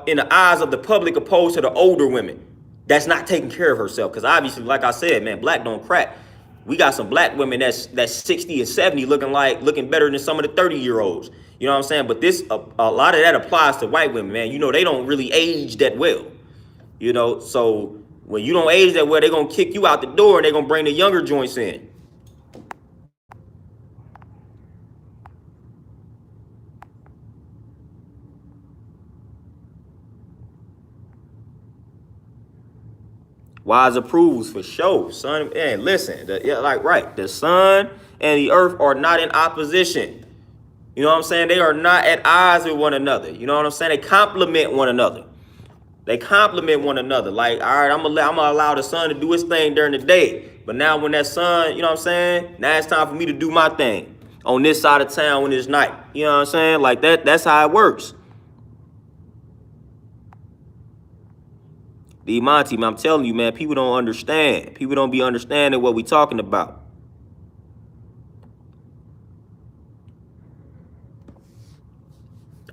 in the eyes of the public opposed to the older women that's not taking care of herself. Because obviously, like I said, man, black don't crack. We got some black women that's 60 and 70 looking better than some of the 30-year-olds. You know what I'm saying? But a lot of that applies to white women, man. You know, they don't really age that well. You know, so when you don't age that well, they're going to kick you out the door and they're going to bring the younger joints in. Wise approvals for sure, son. And listen, the sun and the earth are not in opposition. You know what I'm saying? They are not at odds with one another. You know what I'm saying? They complement one another. They complement one another. Like, all right, I'm gonna allow the sun to do its thing during the day. But now when that sun, you know what I'm saying? Now it's time for me to do my thing on this side of town when it's night. You know what I'm saying? Like that's how it works. D Monty, man, I'm telling you, man, people don't understand. People don't be understanding what we talking about.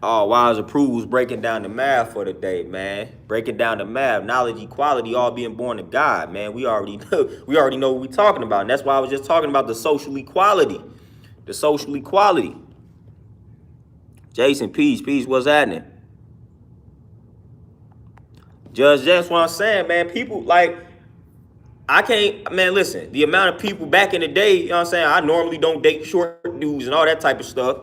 Oh, Wise Approvals breaking down the math for the day, man. Breaking down the math, knowledge, equality, all being born of God, man. We already know what we talking about. And that's why I was just talking about the social equality. The social equality. Jason, peace, what's happening? Judge, that's what I'm saying, man. People, like, I can't, man, listen, the amount of people back in the day, you know what I'm saying? I normally don't date short dudes and all that type of stuff,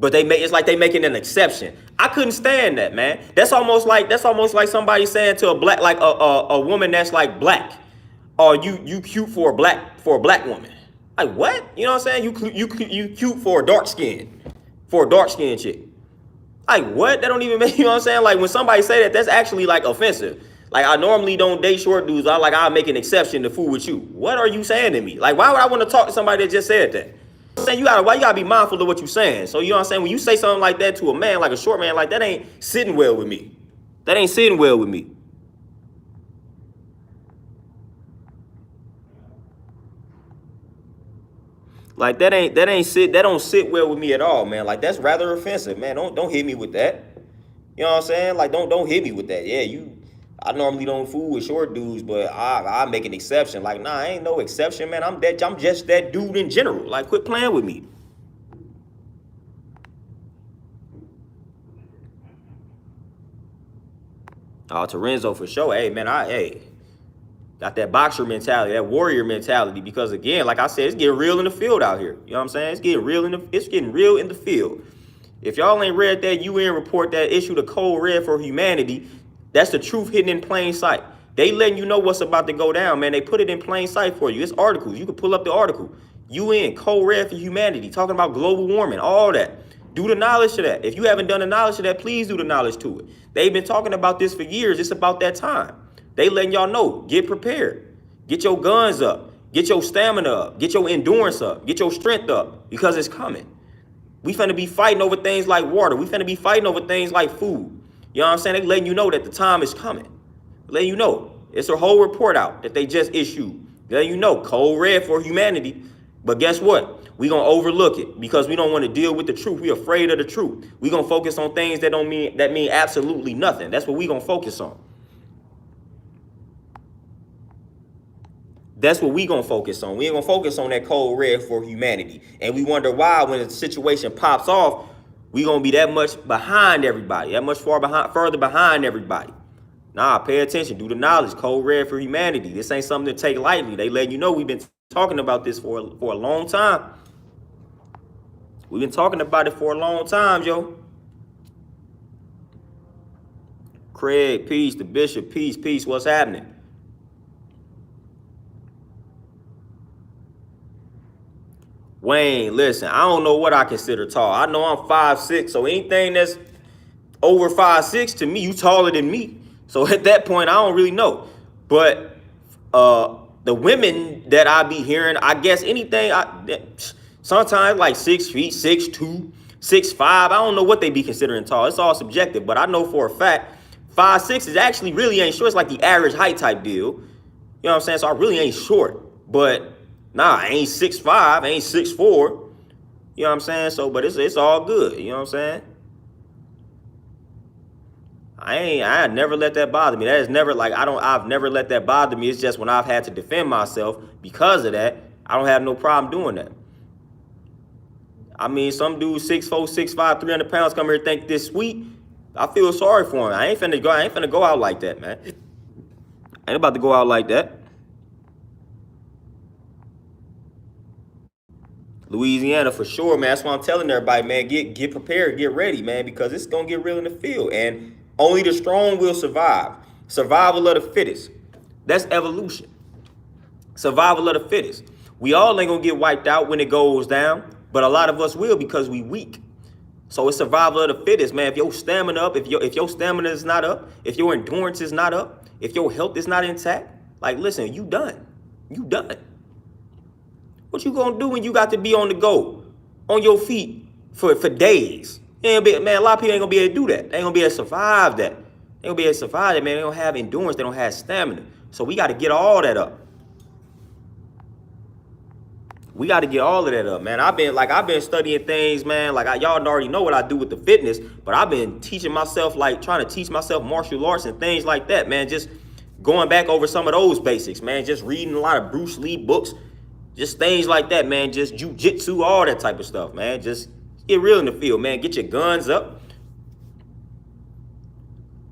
but it's like they making an exception. I couldn't stand that, man. That's almost like somebody saying to a black, like a woman that's like black, or you cute for a black woman. Like, what? You know what I'm saying? You cute for a dark skin chick. Like, what? That don't even make, you know what I'm saying? Like, when somebody say that, that's actually, like, offensive. Like, I normally don't date short dudes. I'll make an exception to fool with you. What are you saying to me? Like, why would I want to talk to somebody that just said that? I'm saying why you gotta be mindful of what you're saying. So, you know what I'm saying? When you say something like that to a man, like a short man, like, that ain't sitting well with me. That ain't sitting well with me. Like, that don't sit well with me at all, man. Like, that's rather offensive, man. Don't hit me with that. You know what I'm saying? Like, don't hit me with that. Yeah, I normally don't fool with short dudes, but I make an exception. Like, nah, I ain't no exception, man. I'm just that dude in general. Like, quit playing with me. Terenzo for sure. Hey, man, got that boxer mentality, that warrior mentality. Because again, like I said, it's getting real in the field out here. You know what I'm saying? It's getting real in the field. If y'all ain't read that UN report that issued a code red for humanity, that's the truth hidden in plain sight. They letting you know what's about to go down, man. They put it in plain sight for you. It's articles. You can pull up the article. UN, code red for humanity, talking about global warming, all that. Do the knowledge to that. If you haven't done the knowledge to that, please do the knowledge to it. They've been talking about this for years. It's about that time. They letting y'all know. Get prepared. Get your guns up. Get your stamina up. Get your endurance up. Get your strength up, because it's coming. We finna be fighting over things like water. We finna be fighting over things like food. You know what I'm saying? They letting you know that the time is coming. Letting you know. It's a whole report out that they just issued. Letting you know, code red for humanity. But guess what? We gonna overlook it because we don't want to deal with the truth. We afraid of the truth. We gonna focus on things that mean absolutely nothing. That's what we gonna focus on. That's what we gonna focus on. We ain't gonna focus on that code red for humanity. And we wonder why when the situation pops off, we gonna be that much behind everybody, that much further behind everybody. Nah, pay attention, do the knowledge, code red for humanity. This ain't something to take lightly. They letting you know we've been talking about this for a long time. We've been talking about it for a long time, yo. Craig, peace. The bishop, peace. What's happening? Wayne, listen, I don't know what I consider tall. I know I'm 5'6", so anything that's over 5'6", to me, you taller than me. So at that point, I don't really know. But the women that I be hearing, I guess anything, sometimes like 6 feet, 6'2", 6'5". I don't know what they be considering tall. It's all subjective. But I know for a fact, 5'6" is actually really ain't short. It's like the average height type deal. You know what I'm saying? So I really ain't short. But nah, I ain't 6'5", I ain't 6'4". You know what I'm saying? So, but it's all good. You know what I'm saying? I never let that bother me. That is never like I've never let that bother me. It's just when I've had to defend myself because of that, I don't have no problem doing that. I mean, some dude 6'4", 6'5", 300 pounds come here and think this sweet. I feel sorry for him. I ain't finna go out like that, man. I ain't about to go out like that. Louisiana for sure, man. That's why I'm telling everybody, man, get prepared, get ready, man, because it's gonna get real in the field. And only the strong will survive. Survival of the fittest. That's evolution. Survival of the fittest. We all ain't gonna get wiped out when it goes down, but a lot of us will because we weak. So it's survival of the fittest, man. If your stamina up, if your stamina is not up, if your endurance is not up, if your health is not intact, like listen, you done. You done. What you gonna do when you got to be on the go, on your feet for days? Man, a lot of people ain't gonna be able to do that. They ain't gonna be able to survive that. They ain't gonna be able to survive that, man. They don't have endurance. They don't have stamina. So we got to get all that up. We got to get all of that up, man. I've been studying things, man. Like y'all already know what I do with the fitness, but I've been teaching myself, like trying to teach myself martial arts and things like that, man. Just going back over some of those basics, man. Just reading a lot of Bruce Lee books, just things like that, man. Just jujitsu, all that type of stuff, man. Just get real in the field, man. Get your guns up.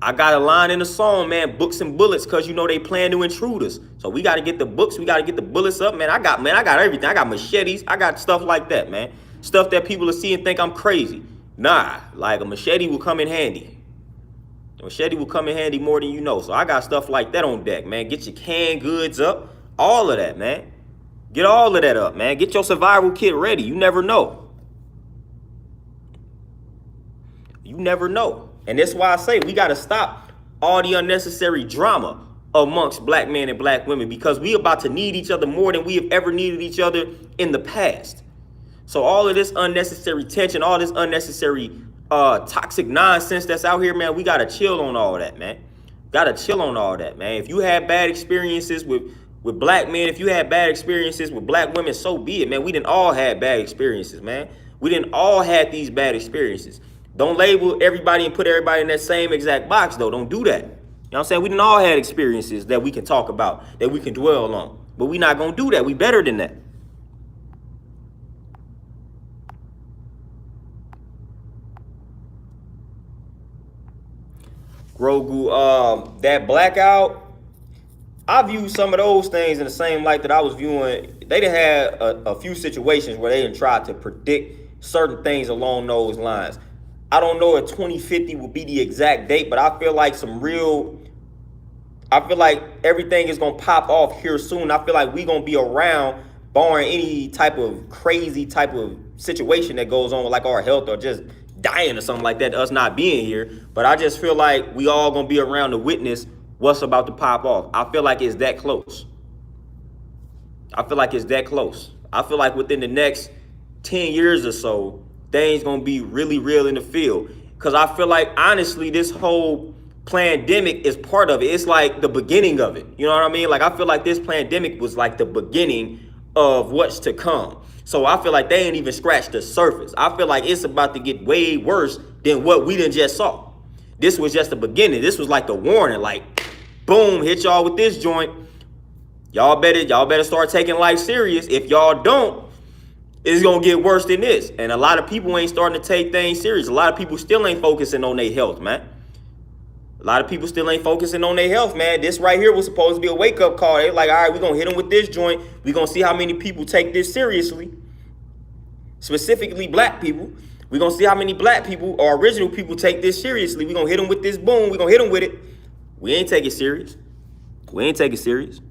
I got a line in the song, man, books and bullets, because you know they plan to intrude us. So we got to get the books. We got to get the bullets up, man. I got everything. I got machetes. I got stuff like that, man. Stuff that people will see and think I'm crazy. Nah, like a machete will come in handy. A machete will come in handy more than you know. So I got stuff like that on deck, man. Get your canned goods up. All of that, man. Get all of that up, man. Get your survival kit ready. You never know. You never know. And that's why I say we got to stop all the unnecessary drama amongst black men and black women, because we about to need each other more than we have ever needed each other in the past. So all of this unnecessary tension, all this unnecessary toxic nonsense that's out here, man, we got to chill on all that, man. Got to chill on all that, man. If you had bad experiences with black men, if you had bad experiences with black women, so be it, man. We didn't all have bad experiences, man. We didn't all have these bad experiences. Don't label everybody and put everybody in that same exact box, though. Don't do that. You know what I'm saying? We didn't all had experiences that we can talk about, that we can dwell on. But we not going to do that. We better than that. Grogu, that blackout, I view some of those things in the same light that I was viewing. They done had a few situations where they done tried to predict certain things along those lines. I don't know if 2050 will be the exact date, but I feel like I feel like everything is gonna pop off here soon. I feel like we gonna be around, barring any type of crazy type of situation that goes on with like our health or just dying or something like that, us not being here. But I just feel like we all gonna be around to witness what's about to pop off. I feel like it's that close. I feel like it's that close. I feel like within the next 10 years or so, things gonna be really real in the field. Cause I feel like honestly, this whole pandemic is part of it. It's like the beginning of it. You know what I mean? Like I feel like this pandemic was like the beginning of what's to come. So I feel like they ain't even scratched the surface. I feel like it's about to get way worse than what we done just saw. This was just the beginning. This was like the warning, like boom, hit y'all with this joint. Y'all better start taking life serious. If y'all don't, it's gonna get worse than this. And a lot of people ain't starting to take things serious. A lot of people still ain't focusing on their health, man. A lot of people still ain't focusing on their health, man. This right here was supposed to be a wake-up call. They like, all right, we're gonna hit them with this joint. We're gonna see how many people take this seriously. Specifically black people. We're gonna see how many black people or original people take this seriously. We're gonna hit them with this boom. We're gonna hit them with it. We ain't take it serious. We ain't take it serious.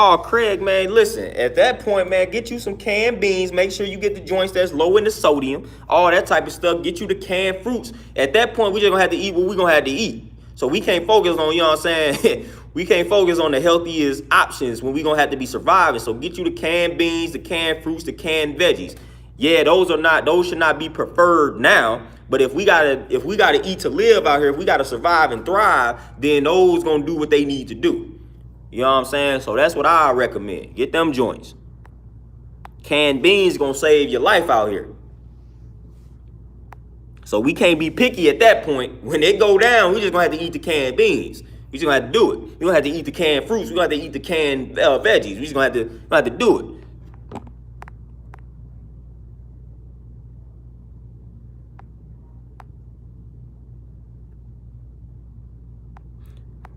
Oh, Craig, man, listen, at that point, man, get you some canned beans. Make sure you get the joints that's low in the sodium, all that type of stuff. Get you the canned fruits. At that point, we just gonna have to eat what we gonna have to eat. So we can't focus on, you know what I'm saying? We can't focus on the healthiest options when we gonna have to be surviving. So get you the canned beans, the canned fruits, the canned veggies. Yeah, those should not be preferred now. But if we gotta eat to live out here, if we gotta survive and thrive, then those gonna do what they need to do. You know what I'm saying? So that's what I recommend. Get them joints. Canned beans gonna save your life out here. So we can't be picky at that point. When it go down, we just gonna have to eat the canned beans. We just gonna have to do it. We gonna have to eat the canned fruits. We gonna have to eat the canned veggies. We just gonna have to do it.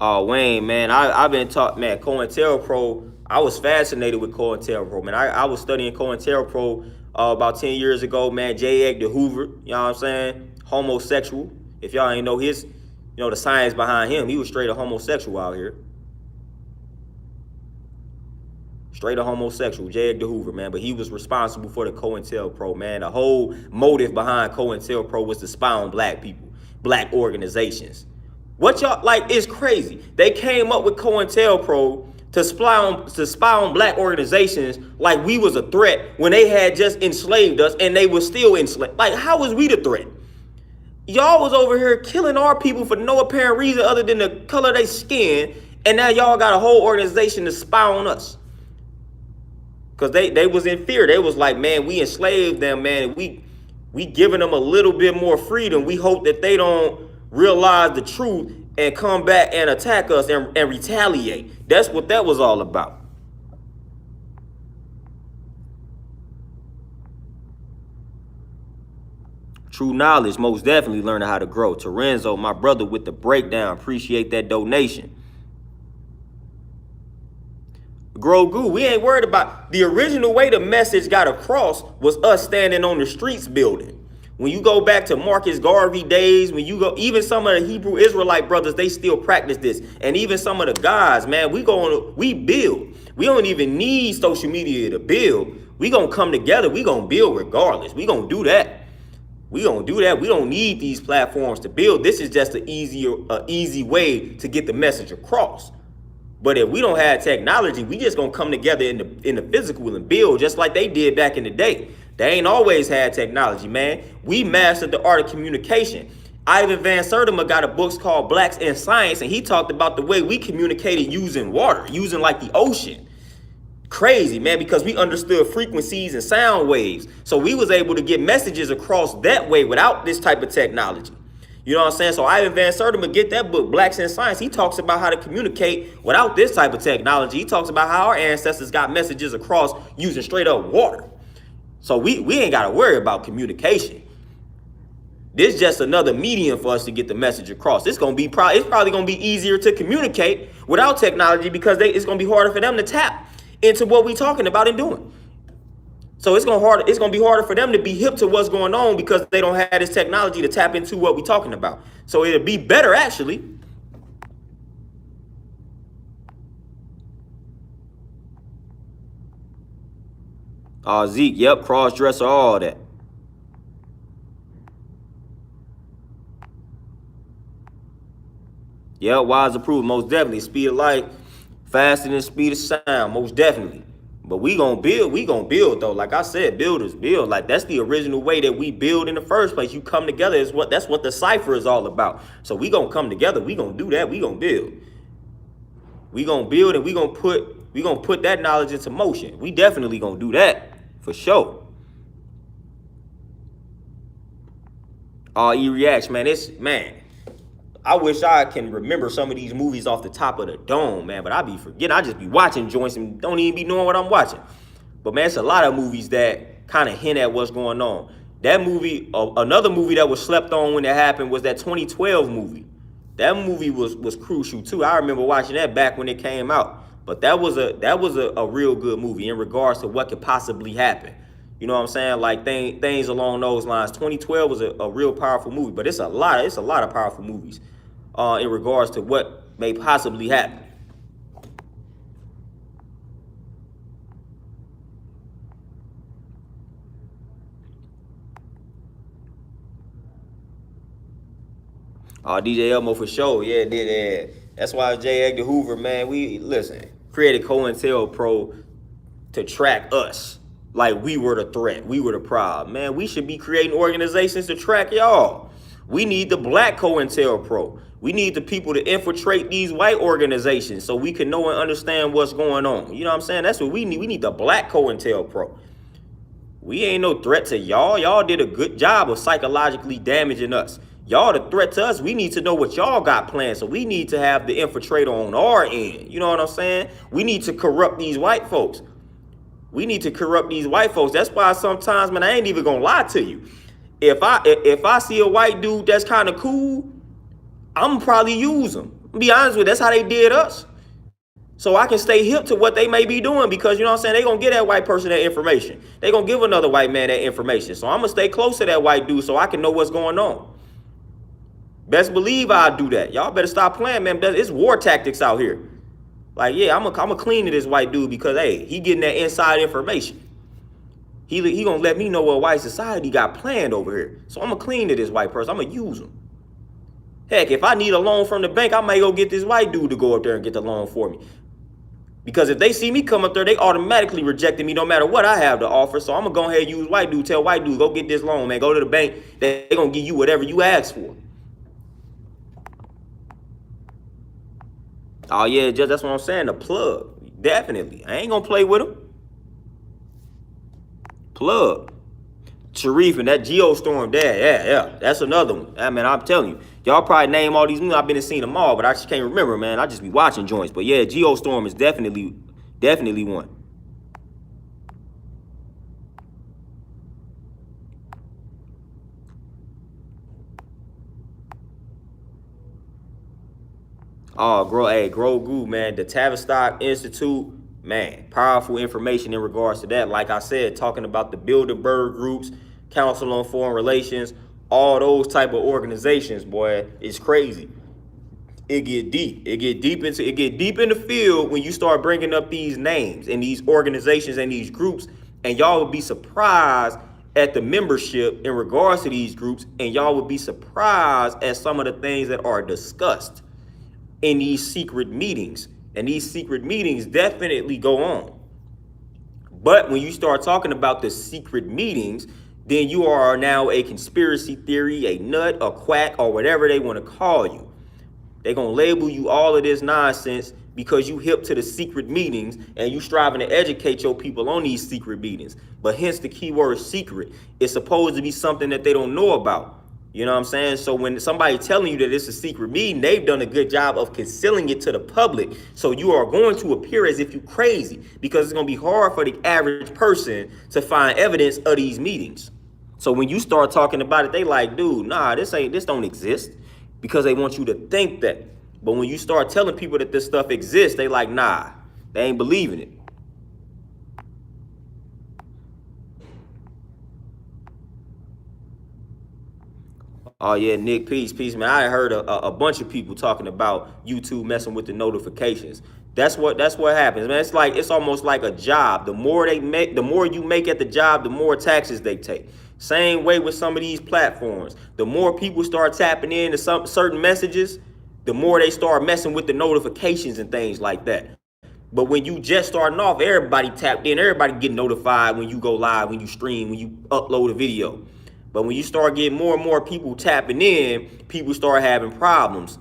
Oh, Wayne, man, I've been taught, man, COINTELPRO, I was fascinated with COINTELPRO, man. I was studying COINTELPRO about 10 years ago, man. J. Edgar Hoover, you know what I'm saying? Homosexual. If y'all ain't know the science behind him, he was straight a homosexual out here. Straight a homosexual, J. Edgar Hoover, man. But he was responsible for the COINTELPRO, man. The whole motive behind COINTELPRO was to spy on black people, black organizations. What y'all, like, it's crazy. They came up with COINTELPRO to spy on black organizations like we was a threat when they had just enslaved us and they were still enslaved. Like, how was we the threat? Y'all was over here killing our people for no apparent reason other than the color of their skin, and now y'all got a whole organization to spy on us. Because they was in fear. They was like, man, we enslaved them, man. We giving them a little bit more freedom. We hope that they don't realize the truth and come back and attack us and retaliate. That's what that was all about. True knowledge, most definitely learning how to grow. Terenzo, my brother with the breakdown, appreciate that donation. Grogu, we ain't worried about the original way the message got across was us standing on the streets building. When you go back to Marcus Garvey days, when you go, even some of the Hebrew Israelite brothers, they still practice this. And even some of the guys, man, we build. We don't even need social media to build. We gonna come together. We gonna build regardless. We gonna do that. We gonna do that. We don't need these platforms to build. This is just an easy way to get the message across. But if we don't have technology, we just gonna come together in the physical and build just like they did back in the day. They ain't always had technology, man. We mastered the art of communication. Ivan Van Sertima got a book called Blacks in Science, and he talked about the way we communicated using water, using like the ocean. Crazy, man, because we understood frequencies and sound waves. So we was able to get messages across that way without this type of technology. You know what I'm saying? So Ivan Van Sertima, get that book, Blacks in Science. He talks about how to communicate without this type of technology. He talks about how our ancestors got messages across using straight up water. So we ain't got to worry about communication. This is just another medium for us to get the message across. It's probably gonna be easier to communicate without technology because it's gonna be harder for them to tap into what we talking about and doing. So it's gonna be harder for them to be hip to what's going on because they don't have this technology to tap into what we talking about. So it'll be better actually. Zeke, yep, cross dresser, all that. Yeah, wise approved, most definitely. Speed of light, faster than speed of sound, most definitely. But we gonna build though. Like I said, builders build. Like that's the original way that we build in the first place. You come together that's what the cipher is all about. So we gonna come together, we gonna do that, we gonna build. We gonna build and we gonna put that knowledge into motion. We definitely gonna do that for sure. E-Reacts, man. I wish I can remember some of these movies off the top of the dome, man, but I be forgetting. I just be watching joints and don't even be knowing what I'm watching. But man, it's a lot of movies that kind of hint at what's going on. That movie, another movie that was slept on when it happened was that 2012 movie. That movie was crucial too. I remember watching that back when it came out. But that was a real good movie in regards to what could possibly happen. You know what I'm saying? Like things along those lines. 2012 was a real powerful movie, but it's a lot of powerful movies in regards to what may possibly happen. DJ Elmo for sure. Yeah, did. That's why J. Edgar Hoover, man, created COINTELPRO to track us. Like we were the threat. We were the problem. Man, we should be creating organizations to track y'all. We need the black COINTELPRO. We need the people to infiltrate these white organizations so we can know and understand what's going on. You know what I'm saying? That's what we need. We need the black COINTELPRO. We ain't no threat to y'all. Y'all did a good job of psychologically damaging us. Y'all the threat to us. We need to know what y'all got planned. So we need to have the infiltrator on our end. You know what I'm saying? We need to corrupt these white folks. That's why sometimes, man, I ain't even gonna lie to you. If I see a white dude that's kind of cool, I'm probably use them. Be honest with you, that's how they did us. So I can stay hip to what they may be doing because, you know what I'm saying, they gonna give that white person that information. They gonna give another white man that information. So I'm gonna stay close to that white dude so I can know what's going on. Best believe I'll do that. Y'all better stop playing, man. It's war tactics out here. Like, yeah, I'm a clean to this white dude because, hey, he getting that inside information. He gonna let me know what white society got planned over here. So I'm gonna clean to this white person. I'm gonna use him. Heck, if I need a loan from the bank, I might go get this white dude to go up there and get the loan for me. Because if they see me come up there, they automatically rejected me no matter what I have to offer. So I'm gonna go ahead and use white dude. Tell white dude, go get this loan, man. Go to the bank. They gonna give you whatever you ask for. Oh yeah, just that's what I'm saying. The plug, definitely. I ain't gonna play with him. Plug, Sharif and that Geostorm there, yeah. That's another one. I mean, I'm telling you, y'all probably name all these movies. I've been and seen them all, but I just can't remember, man. I just be watching joints. But yeah, Geostorm is definitely one. Oh, Grogu, man, the Tavistock Institute, man, powerful information in regards to that. Like I said, talking about the Bilderberg groups, Council on Foreign Relations, all those type of organizations, boy, it's crazy. It get deep. It get deep in the field when you start bringing up these names and these organizations and these groups, and y'all would be surprised at the membership in regards to these groups, and y'all would be surprised at some of the things that are discussed in these secret meetings. And these secret meetings definitely go on. But when you start talking about the secret meetings, then you are now a conspiracy theory, a nut, a quack, or whatever they want to call you. They're going to label you all of this nonsense because you hip to the secret meetings and you striving to educate your people on these secret meetings. But hence the keyword secret. It's supposed to be something that they don't know about. You know what I'm saying? So when somebody telling you that it's a secret meeting, they've done a good job of concealing it to the public. So you are going to appear as if you're crazy because it's going to be hard for the average person to find evidence of these meetings. So when you start talking about it, they like, dude, nah, this don't exist, because they want you to think that. But when you start telling people that this stuff exists, they like, nah, they ain't believing it. Oh yeah, Nick, peace, man. I heard a bunch of people talking about YouTube messing with the notifications. That's what happens, man. It's almost like a job. The more they make, the more you make at the job, the more taxes they take. Same way with some of these platforms. The more people start tapping into some certain messages, the more they start messing with the notifications and things like that. But when you just starting off, everybody tapped in, everybody getting notified when you go live, when you stream, when you upload a video. But when you start getting more and more people tapping in, people start having problems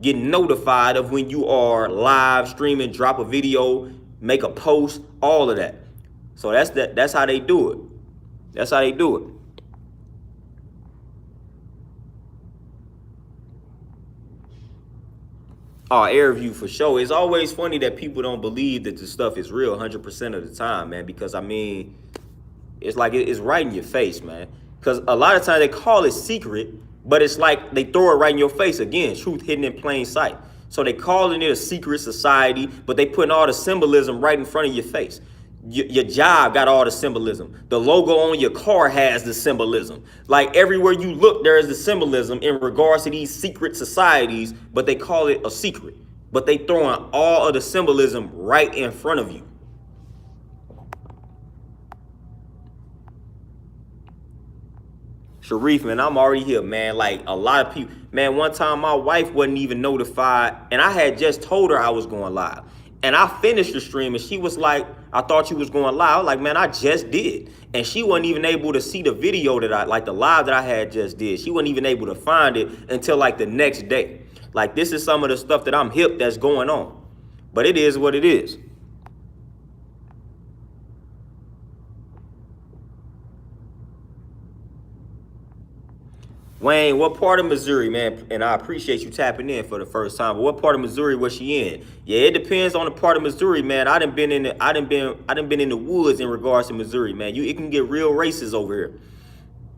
getting notified of when you are live streaming, drop a video, make a post, all of that. So that's how they do it. That's how they do it. Oh, air view for sure. It's always funny that people don't believe that the stuff is real 100% of the time, man, because I mean, it's like it's right in your face, man. Because a lot of times they call it secret, but it's like they throw it right in your face. Again, truth hidden in plain sight. So they calling it a secret society, but they putting all the symbolism right in front of your face. Your job got all the symbolism. The logo on your car has the symbolism. Like everywhere you look, there is the symbolism in regards to these secret societies, but they call it a secret. But they throwing all of the symbolism right in front of you. Sharif, man, I'm already here, man. Like a lot of people, man, one time my wife wasn't even notified, and I had just told her I was going live. And I finished the stream, and she was like, I thought you was going live. I was like, man, I just did. And she wasn't even able to see the video like the live that I had just did. She wasn't even able to find it until like the next day. Like, this is some of the stuff that I'm hip that's going on. But it is what it is. Wayne, what part of Missouri, man? And I appreciate you tapping in for the first time. But what part of Missouri was she in? Yeah, it depends on the part of Missouri, man. I done been in the woods in regards to Missouri, man. It can get real races over here.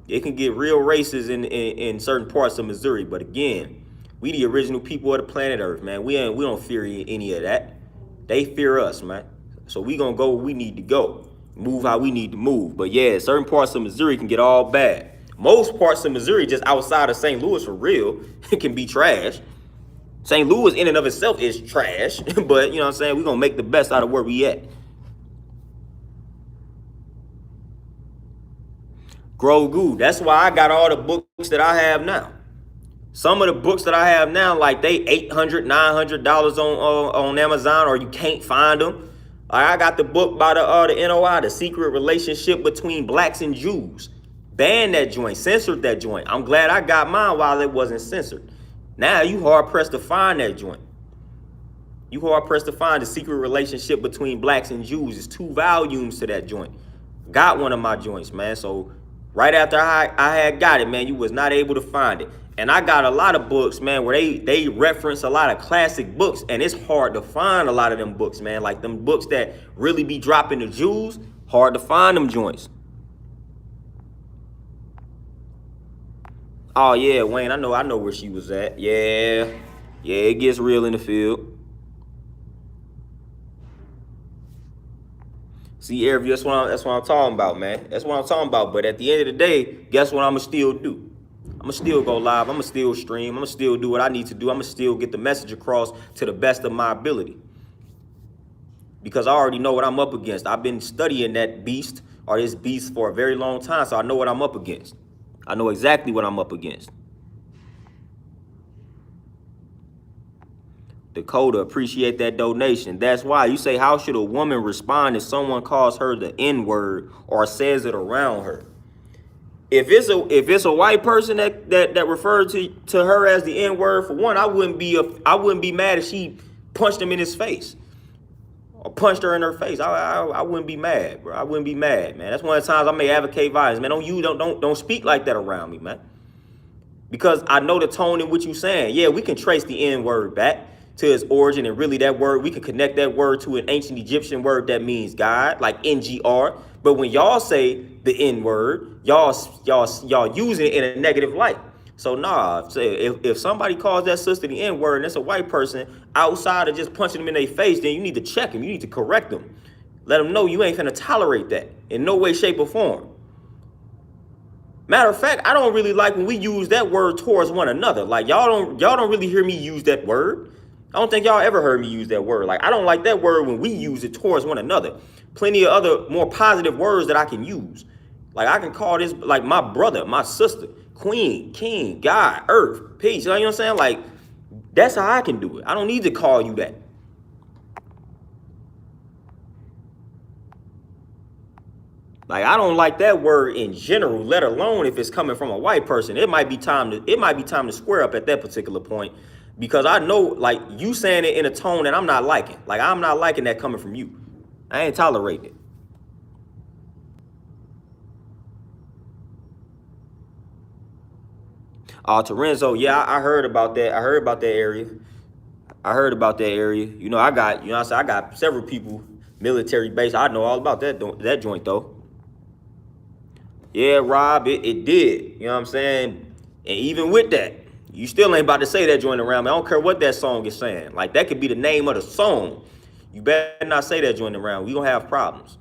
It can get real races in certain parts of Missouri. But again, we the original people of the planet Earth, man. We don't fear any of that. They fear us, man. So we gonna go where we need to go, move how we need to move. But yeah, certain parts of Missouri can get all bad. Most parts of Missouri, just outside of St. Louis for real, it can be trash. St. Louis in and of itself is trash, but you know what I'm saying? We're going to make the best out of where we at. Grogu, that's why I got all the books that I have now. Some of the books that I have now, like they $800, $900 on Amazon, or you can't find them. I got the book by the NOI, The Secret Relationship Between Blacks and Jews. Banned that joint, censored that joint. I'm glad I got mine while it wasn't censored. Now you hard pressed to find that joint. You hard pressed to find The Secret Relationship Between Blacks and Jews. It's 2 volumes to that joint. Got one of my joints, man. So right after I had got it, man, you was not able to find it. And I got a lot of books, man, where they reference a lot of classic books, and it's hard to find a lot of them books, man. Like them books that really be dropping the Jews, hard to find them joints. Oh yeah, Wayne, I know where she was at. Yeah, it gets real in the field. See, Airview, that's what I'm talking about, man. That's what I'm talking about. But at the end of the day, guess what I'ma still do? I'ma still go live. I'ma still stream. I'ma still do what I need to do. I'ma still get the message across to the best of my ability. Because I already know what I'm up against. I've been studying that beast or this beast for a very long time, so I know what I'm up against. I know exactly what I'm up against. Dakota, appreciate that donation. That's why you say, how should a woman respond if someone calls her the N-word or says it around her? If it's a white person that refers to her as the N-word, for one, I wouldn't be mad if she punched him in his face or punched her in her face. I wouldn't be mad, bro. I wouldn't be mad, man. That's one of the times I may advocate violence, man. Don't speak like that around me, man. Because I know the tone in which you're saying. Yeah, we can trace the N-word back to its origin, and really that word, we can connect that word to an ancient Egyptian word that means God, like NGR. But when y'all say the N-word, y'all using it in a negative light. So nah, if somebody calls that sister the N-word and it's a white person, outside of just punching them in their face, then you need to check them. You need to correct them. Let them know you ain't finna tolerate that in no way, shape, or form. Matter of fact, I don't really like when we use that word towards one another. Like y'all don't really hear me use that word. I don't think y'all ever heard me use that word. Like I don't like that word when we use it towards one another. Plenty of other more positive words that I can use. Like I can call this like my brother, my sister, queen, king, God, earth, peace. You know what I'm saying? Like that's how I can do it. I don't need to call you that. Like I don't like that word in general, let alone if it's coming from a white person. It might be time to square up at that particular point, because I know like you saying it in a tone that I'm not liking. Like I'm not liking that coming from you. I ain't tolerating it. Torenzo, yeah, I heard about that. I heard about that area. I heard about that area. You know, I got several people military base. I know all about that joint though. Yeah, Rob, it did. You know what I'm saying? And even with that, you still ain't about to say that joint around me. I don't care what that song is saying. Like that could be the name of the song. You better not say that joint around. We gonna have problems.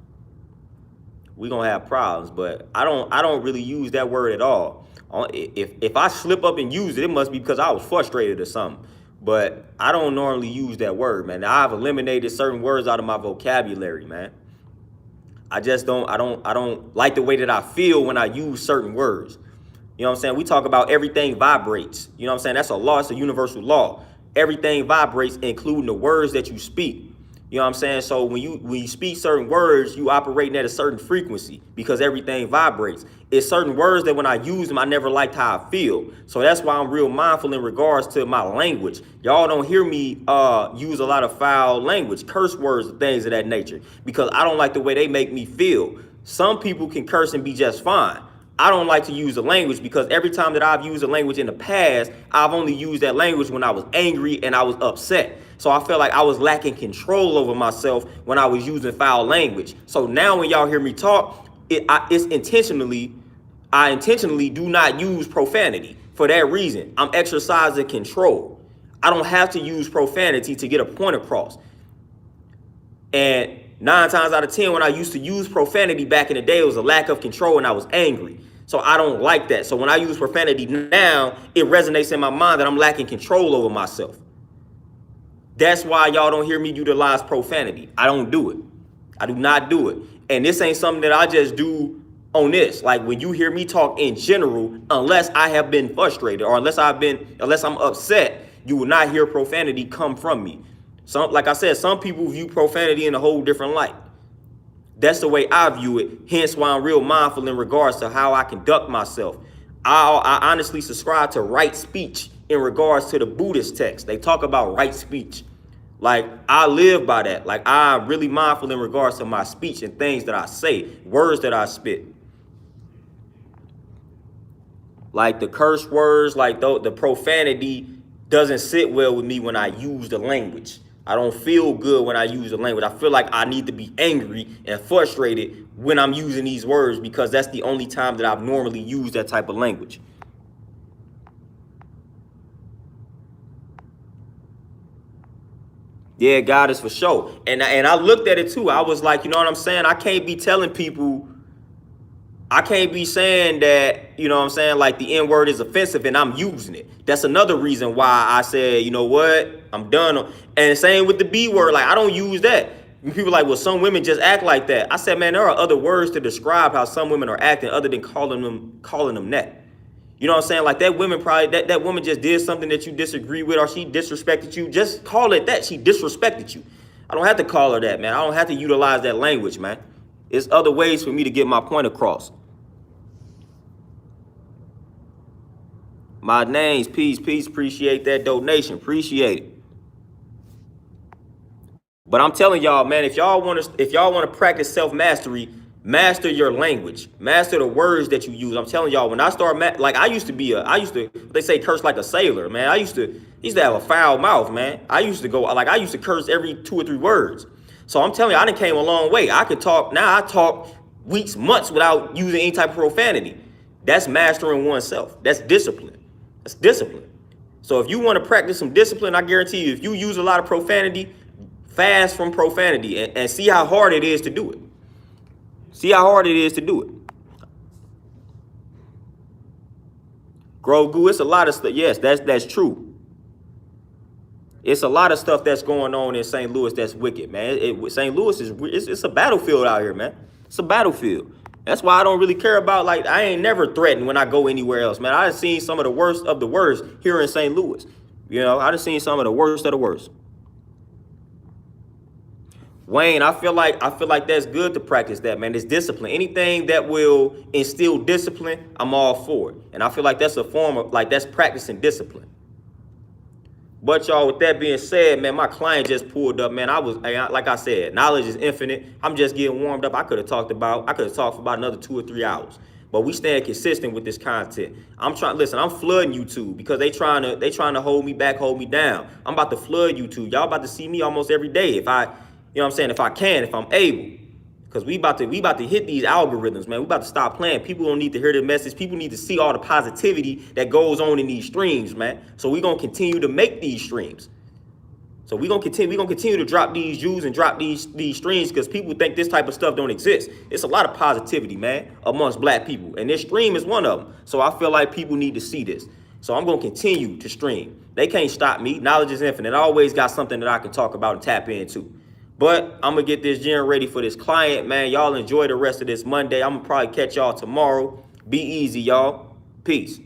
We gonna have problems. But I don't really use that word at all. If I slip up and use it, it must be because I was frustrated or something. But I don't normally use that word, man. Now, I've eliminated certain words out of my vocabulary, man. I don't like the way that I feel when I use certain words. You know what I'm saying? We talk about everything vibrates. You know what I'm saying? That's a law. It's a universal law. Everything vibrates, including the words that you speak. You know what I'm saying? So when you speak certain words, you operating at a certain frequency because everything vibrates. It's certain words that when I use them, I never liked how I feel. So that's why I'm real mindful in regards to my language. Y'all don't hear me use a lot of foul language, curse words, and things of that nature, because I don't like the way they make me feel. Some people can curse and be just fine. I don't like to use the language because every time that I've used a language in the past, I've only used that language when I was angry and I was upset. So I felt like I was lacking control over myself when I was using foul language. So now when y'all hear me talk, it's intentionally, I intentionally do not use profanity for that reason. I'm exercising control. I don't have to use profanity to get a point across. And 9 times out of 10, when I used to use profanity back in the day, it was a lack of control and I was angry. So I don't like that. So when I use profanity now, it resonates in my mind that I'm lacking control over myself. That's why y'all don't hear me utilize profanity. I don't do it. I do not do it. And this ain't something that I just do on this. Like when you hear me talk in general, unless I have been frustrated or unless I'm upset, you will not hear profanity come from me. Like I said, some people view profanity in a whole different light. That's the way I view it. Hence why I'm real mindful in regards to how I conduct myself. I honestly subscribe to right speech in regards to the Buddhist text. They talk about right speech. Like I live by that. Like I'm really mindful in regards to my speech and things that I say, words that I spit. Like the curse words, like the profanity doesn't sit well with me when I use the language. I don't feel good when I use the language. I feel like I need to be angry and frustrated when I'm using these words because that's the only time that I've normally used that type of language. Yeah, God is for sure. And I looked at it too. I was like, you know what I'm saying? I can't be telling people, I can't be saying that, you know what I'm saying, like the N word is offensive and I'm using it. That's another reason why I said, you know what, I'm done. And same with the B word, like I don't use that. People are like, well, some women just act like that. I said, man, there are other words to describe how some women are acting other than calling them that. You know what I'm saying? Like that woman just did something that you disagree with or she disrespected you. Just call it that. She disrespected you. I don't have to call her that, man. I don't have to utilize that language, man. There's other ways for me to get my point across. My name's peace. Appreciate that donation. Appreciate it. But I'm telling y'all, man, if y'all want to practice self-mastery, master your language, master the words that you use. I'm telling y'all, when I start, like I used to, they say curse like a sailor, man. I used to have a foul mouth, man. I used to curse every 2 or 3 words. So I'm telling you, I done came a long way. I could talk, now I talk weeks, months without using any type of profanity. That's mastering oneself. That's discipline. That's discipline. So if you want to practice some discipline, I guarantee you, if you use a lot of profanity, fast from profanity and see how hard it is to do it. See how hard it is to do it. Grogu, it's a lot of stuff. Yes, that's true. It's a lot of stuff that's going on in St. Louis that's wicked, man. St. Louis it's a battlefield out here, man. It's a battlefield. That's why I don't really care about, like, I ain't never threatened when I go anywhere else, man. I've seen some of the worst of the worst here in St. Louis. You know, I've seen some of the worst of the worst. Wayne, I feel like that's good to practice that, man. It's discipline. Anything that will instill discipline, I'm all for it. And I feel like that's a form of, like, that's practicing discipline. But y'all, with that being said, man, my client just pulled up, man. Like I said, knowledge is infinite. I'm just getting warmed up. I could have talked for about another 2 or 3 hours. But we staying consistent with this content. I'm flooding YouTube because they trying to hold me back, hold me down. I'm about to flood YouTube. Y'all about to see me almost every day if I'm able. Because we about to hit these algorithms, man. We about to stop playing. People don't need to hear the message. People need to see all the positivity that goes on in these streams, man. So we're gonna continue to make these streams. So we're gonna continue to drop these views and drop these streams because people think this type of stuff don't exist. It's a lot of positivity, man, amongst black people. And this stream is one of them. So I feel like people need to see this. So I'm gonna continue to stream. They can't stop me. Knowledge is infinite. I always got something that I can talk about and tap into. But I'm going to get this gym ready for this client, man. Y'all enjoy the rest of this Monday. I'm going to probably catch y'all tomorrow. Be easy, y'all. Peace.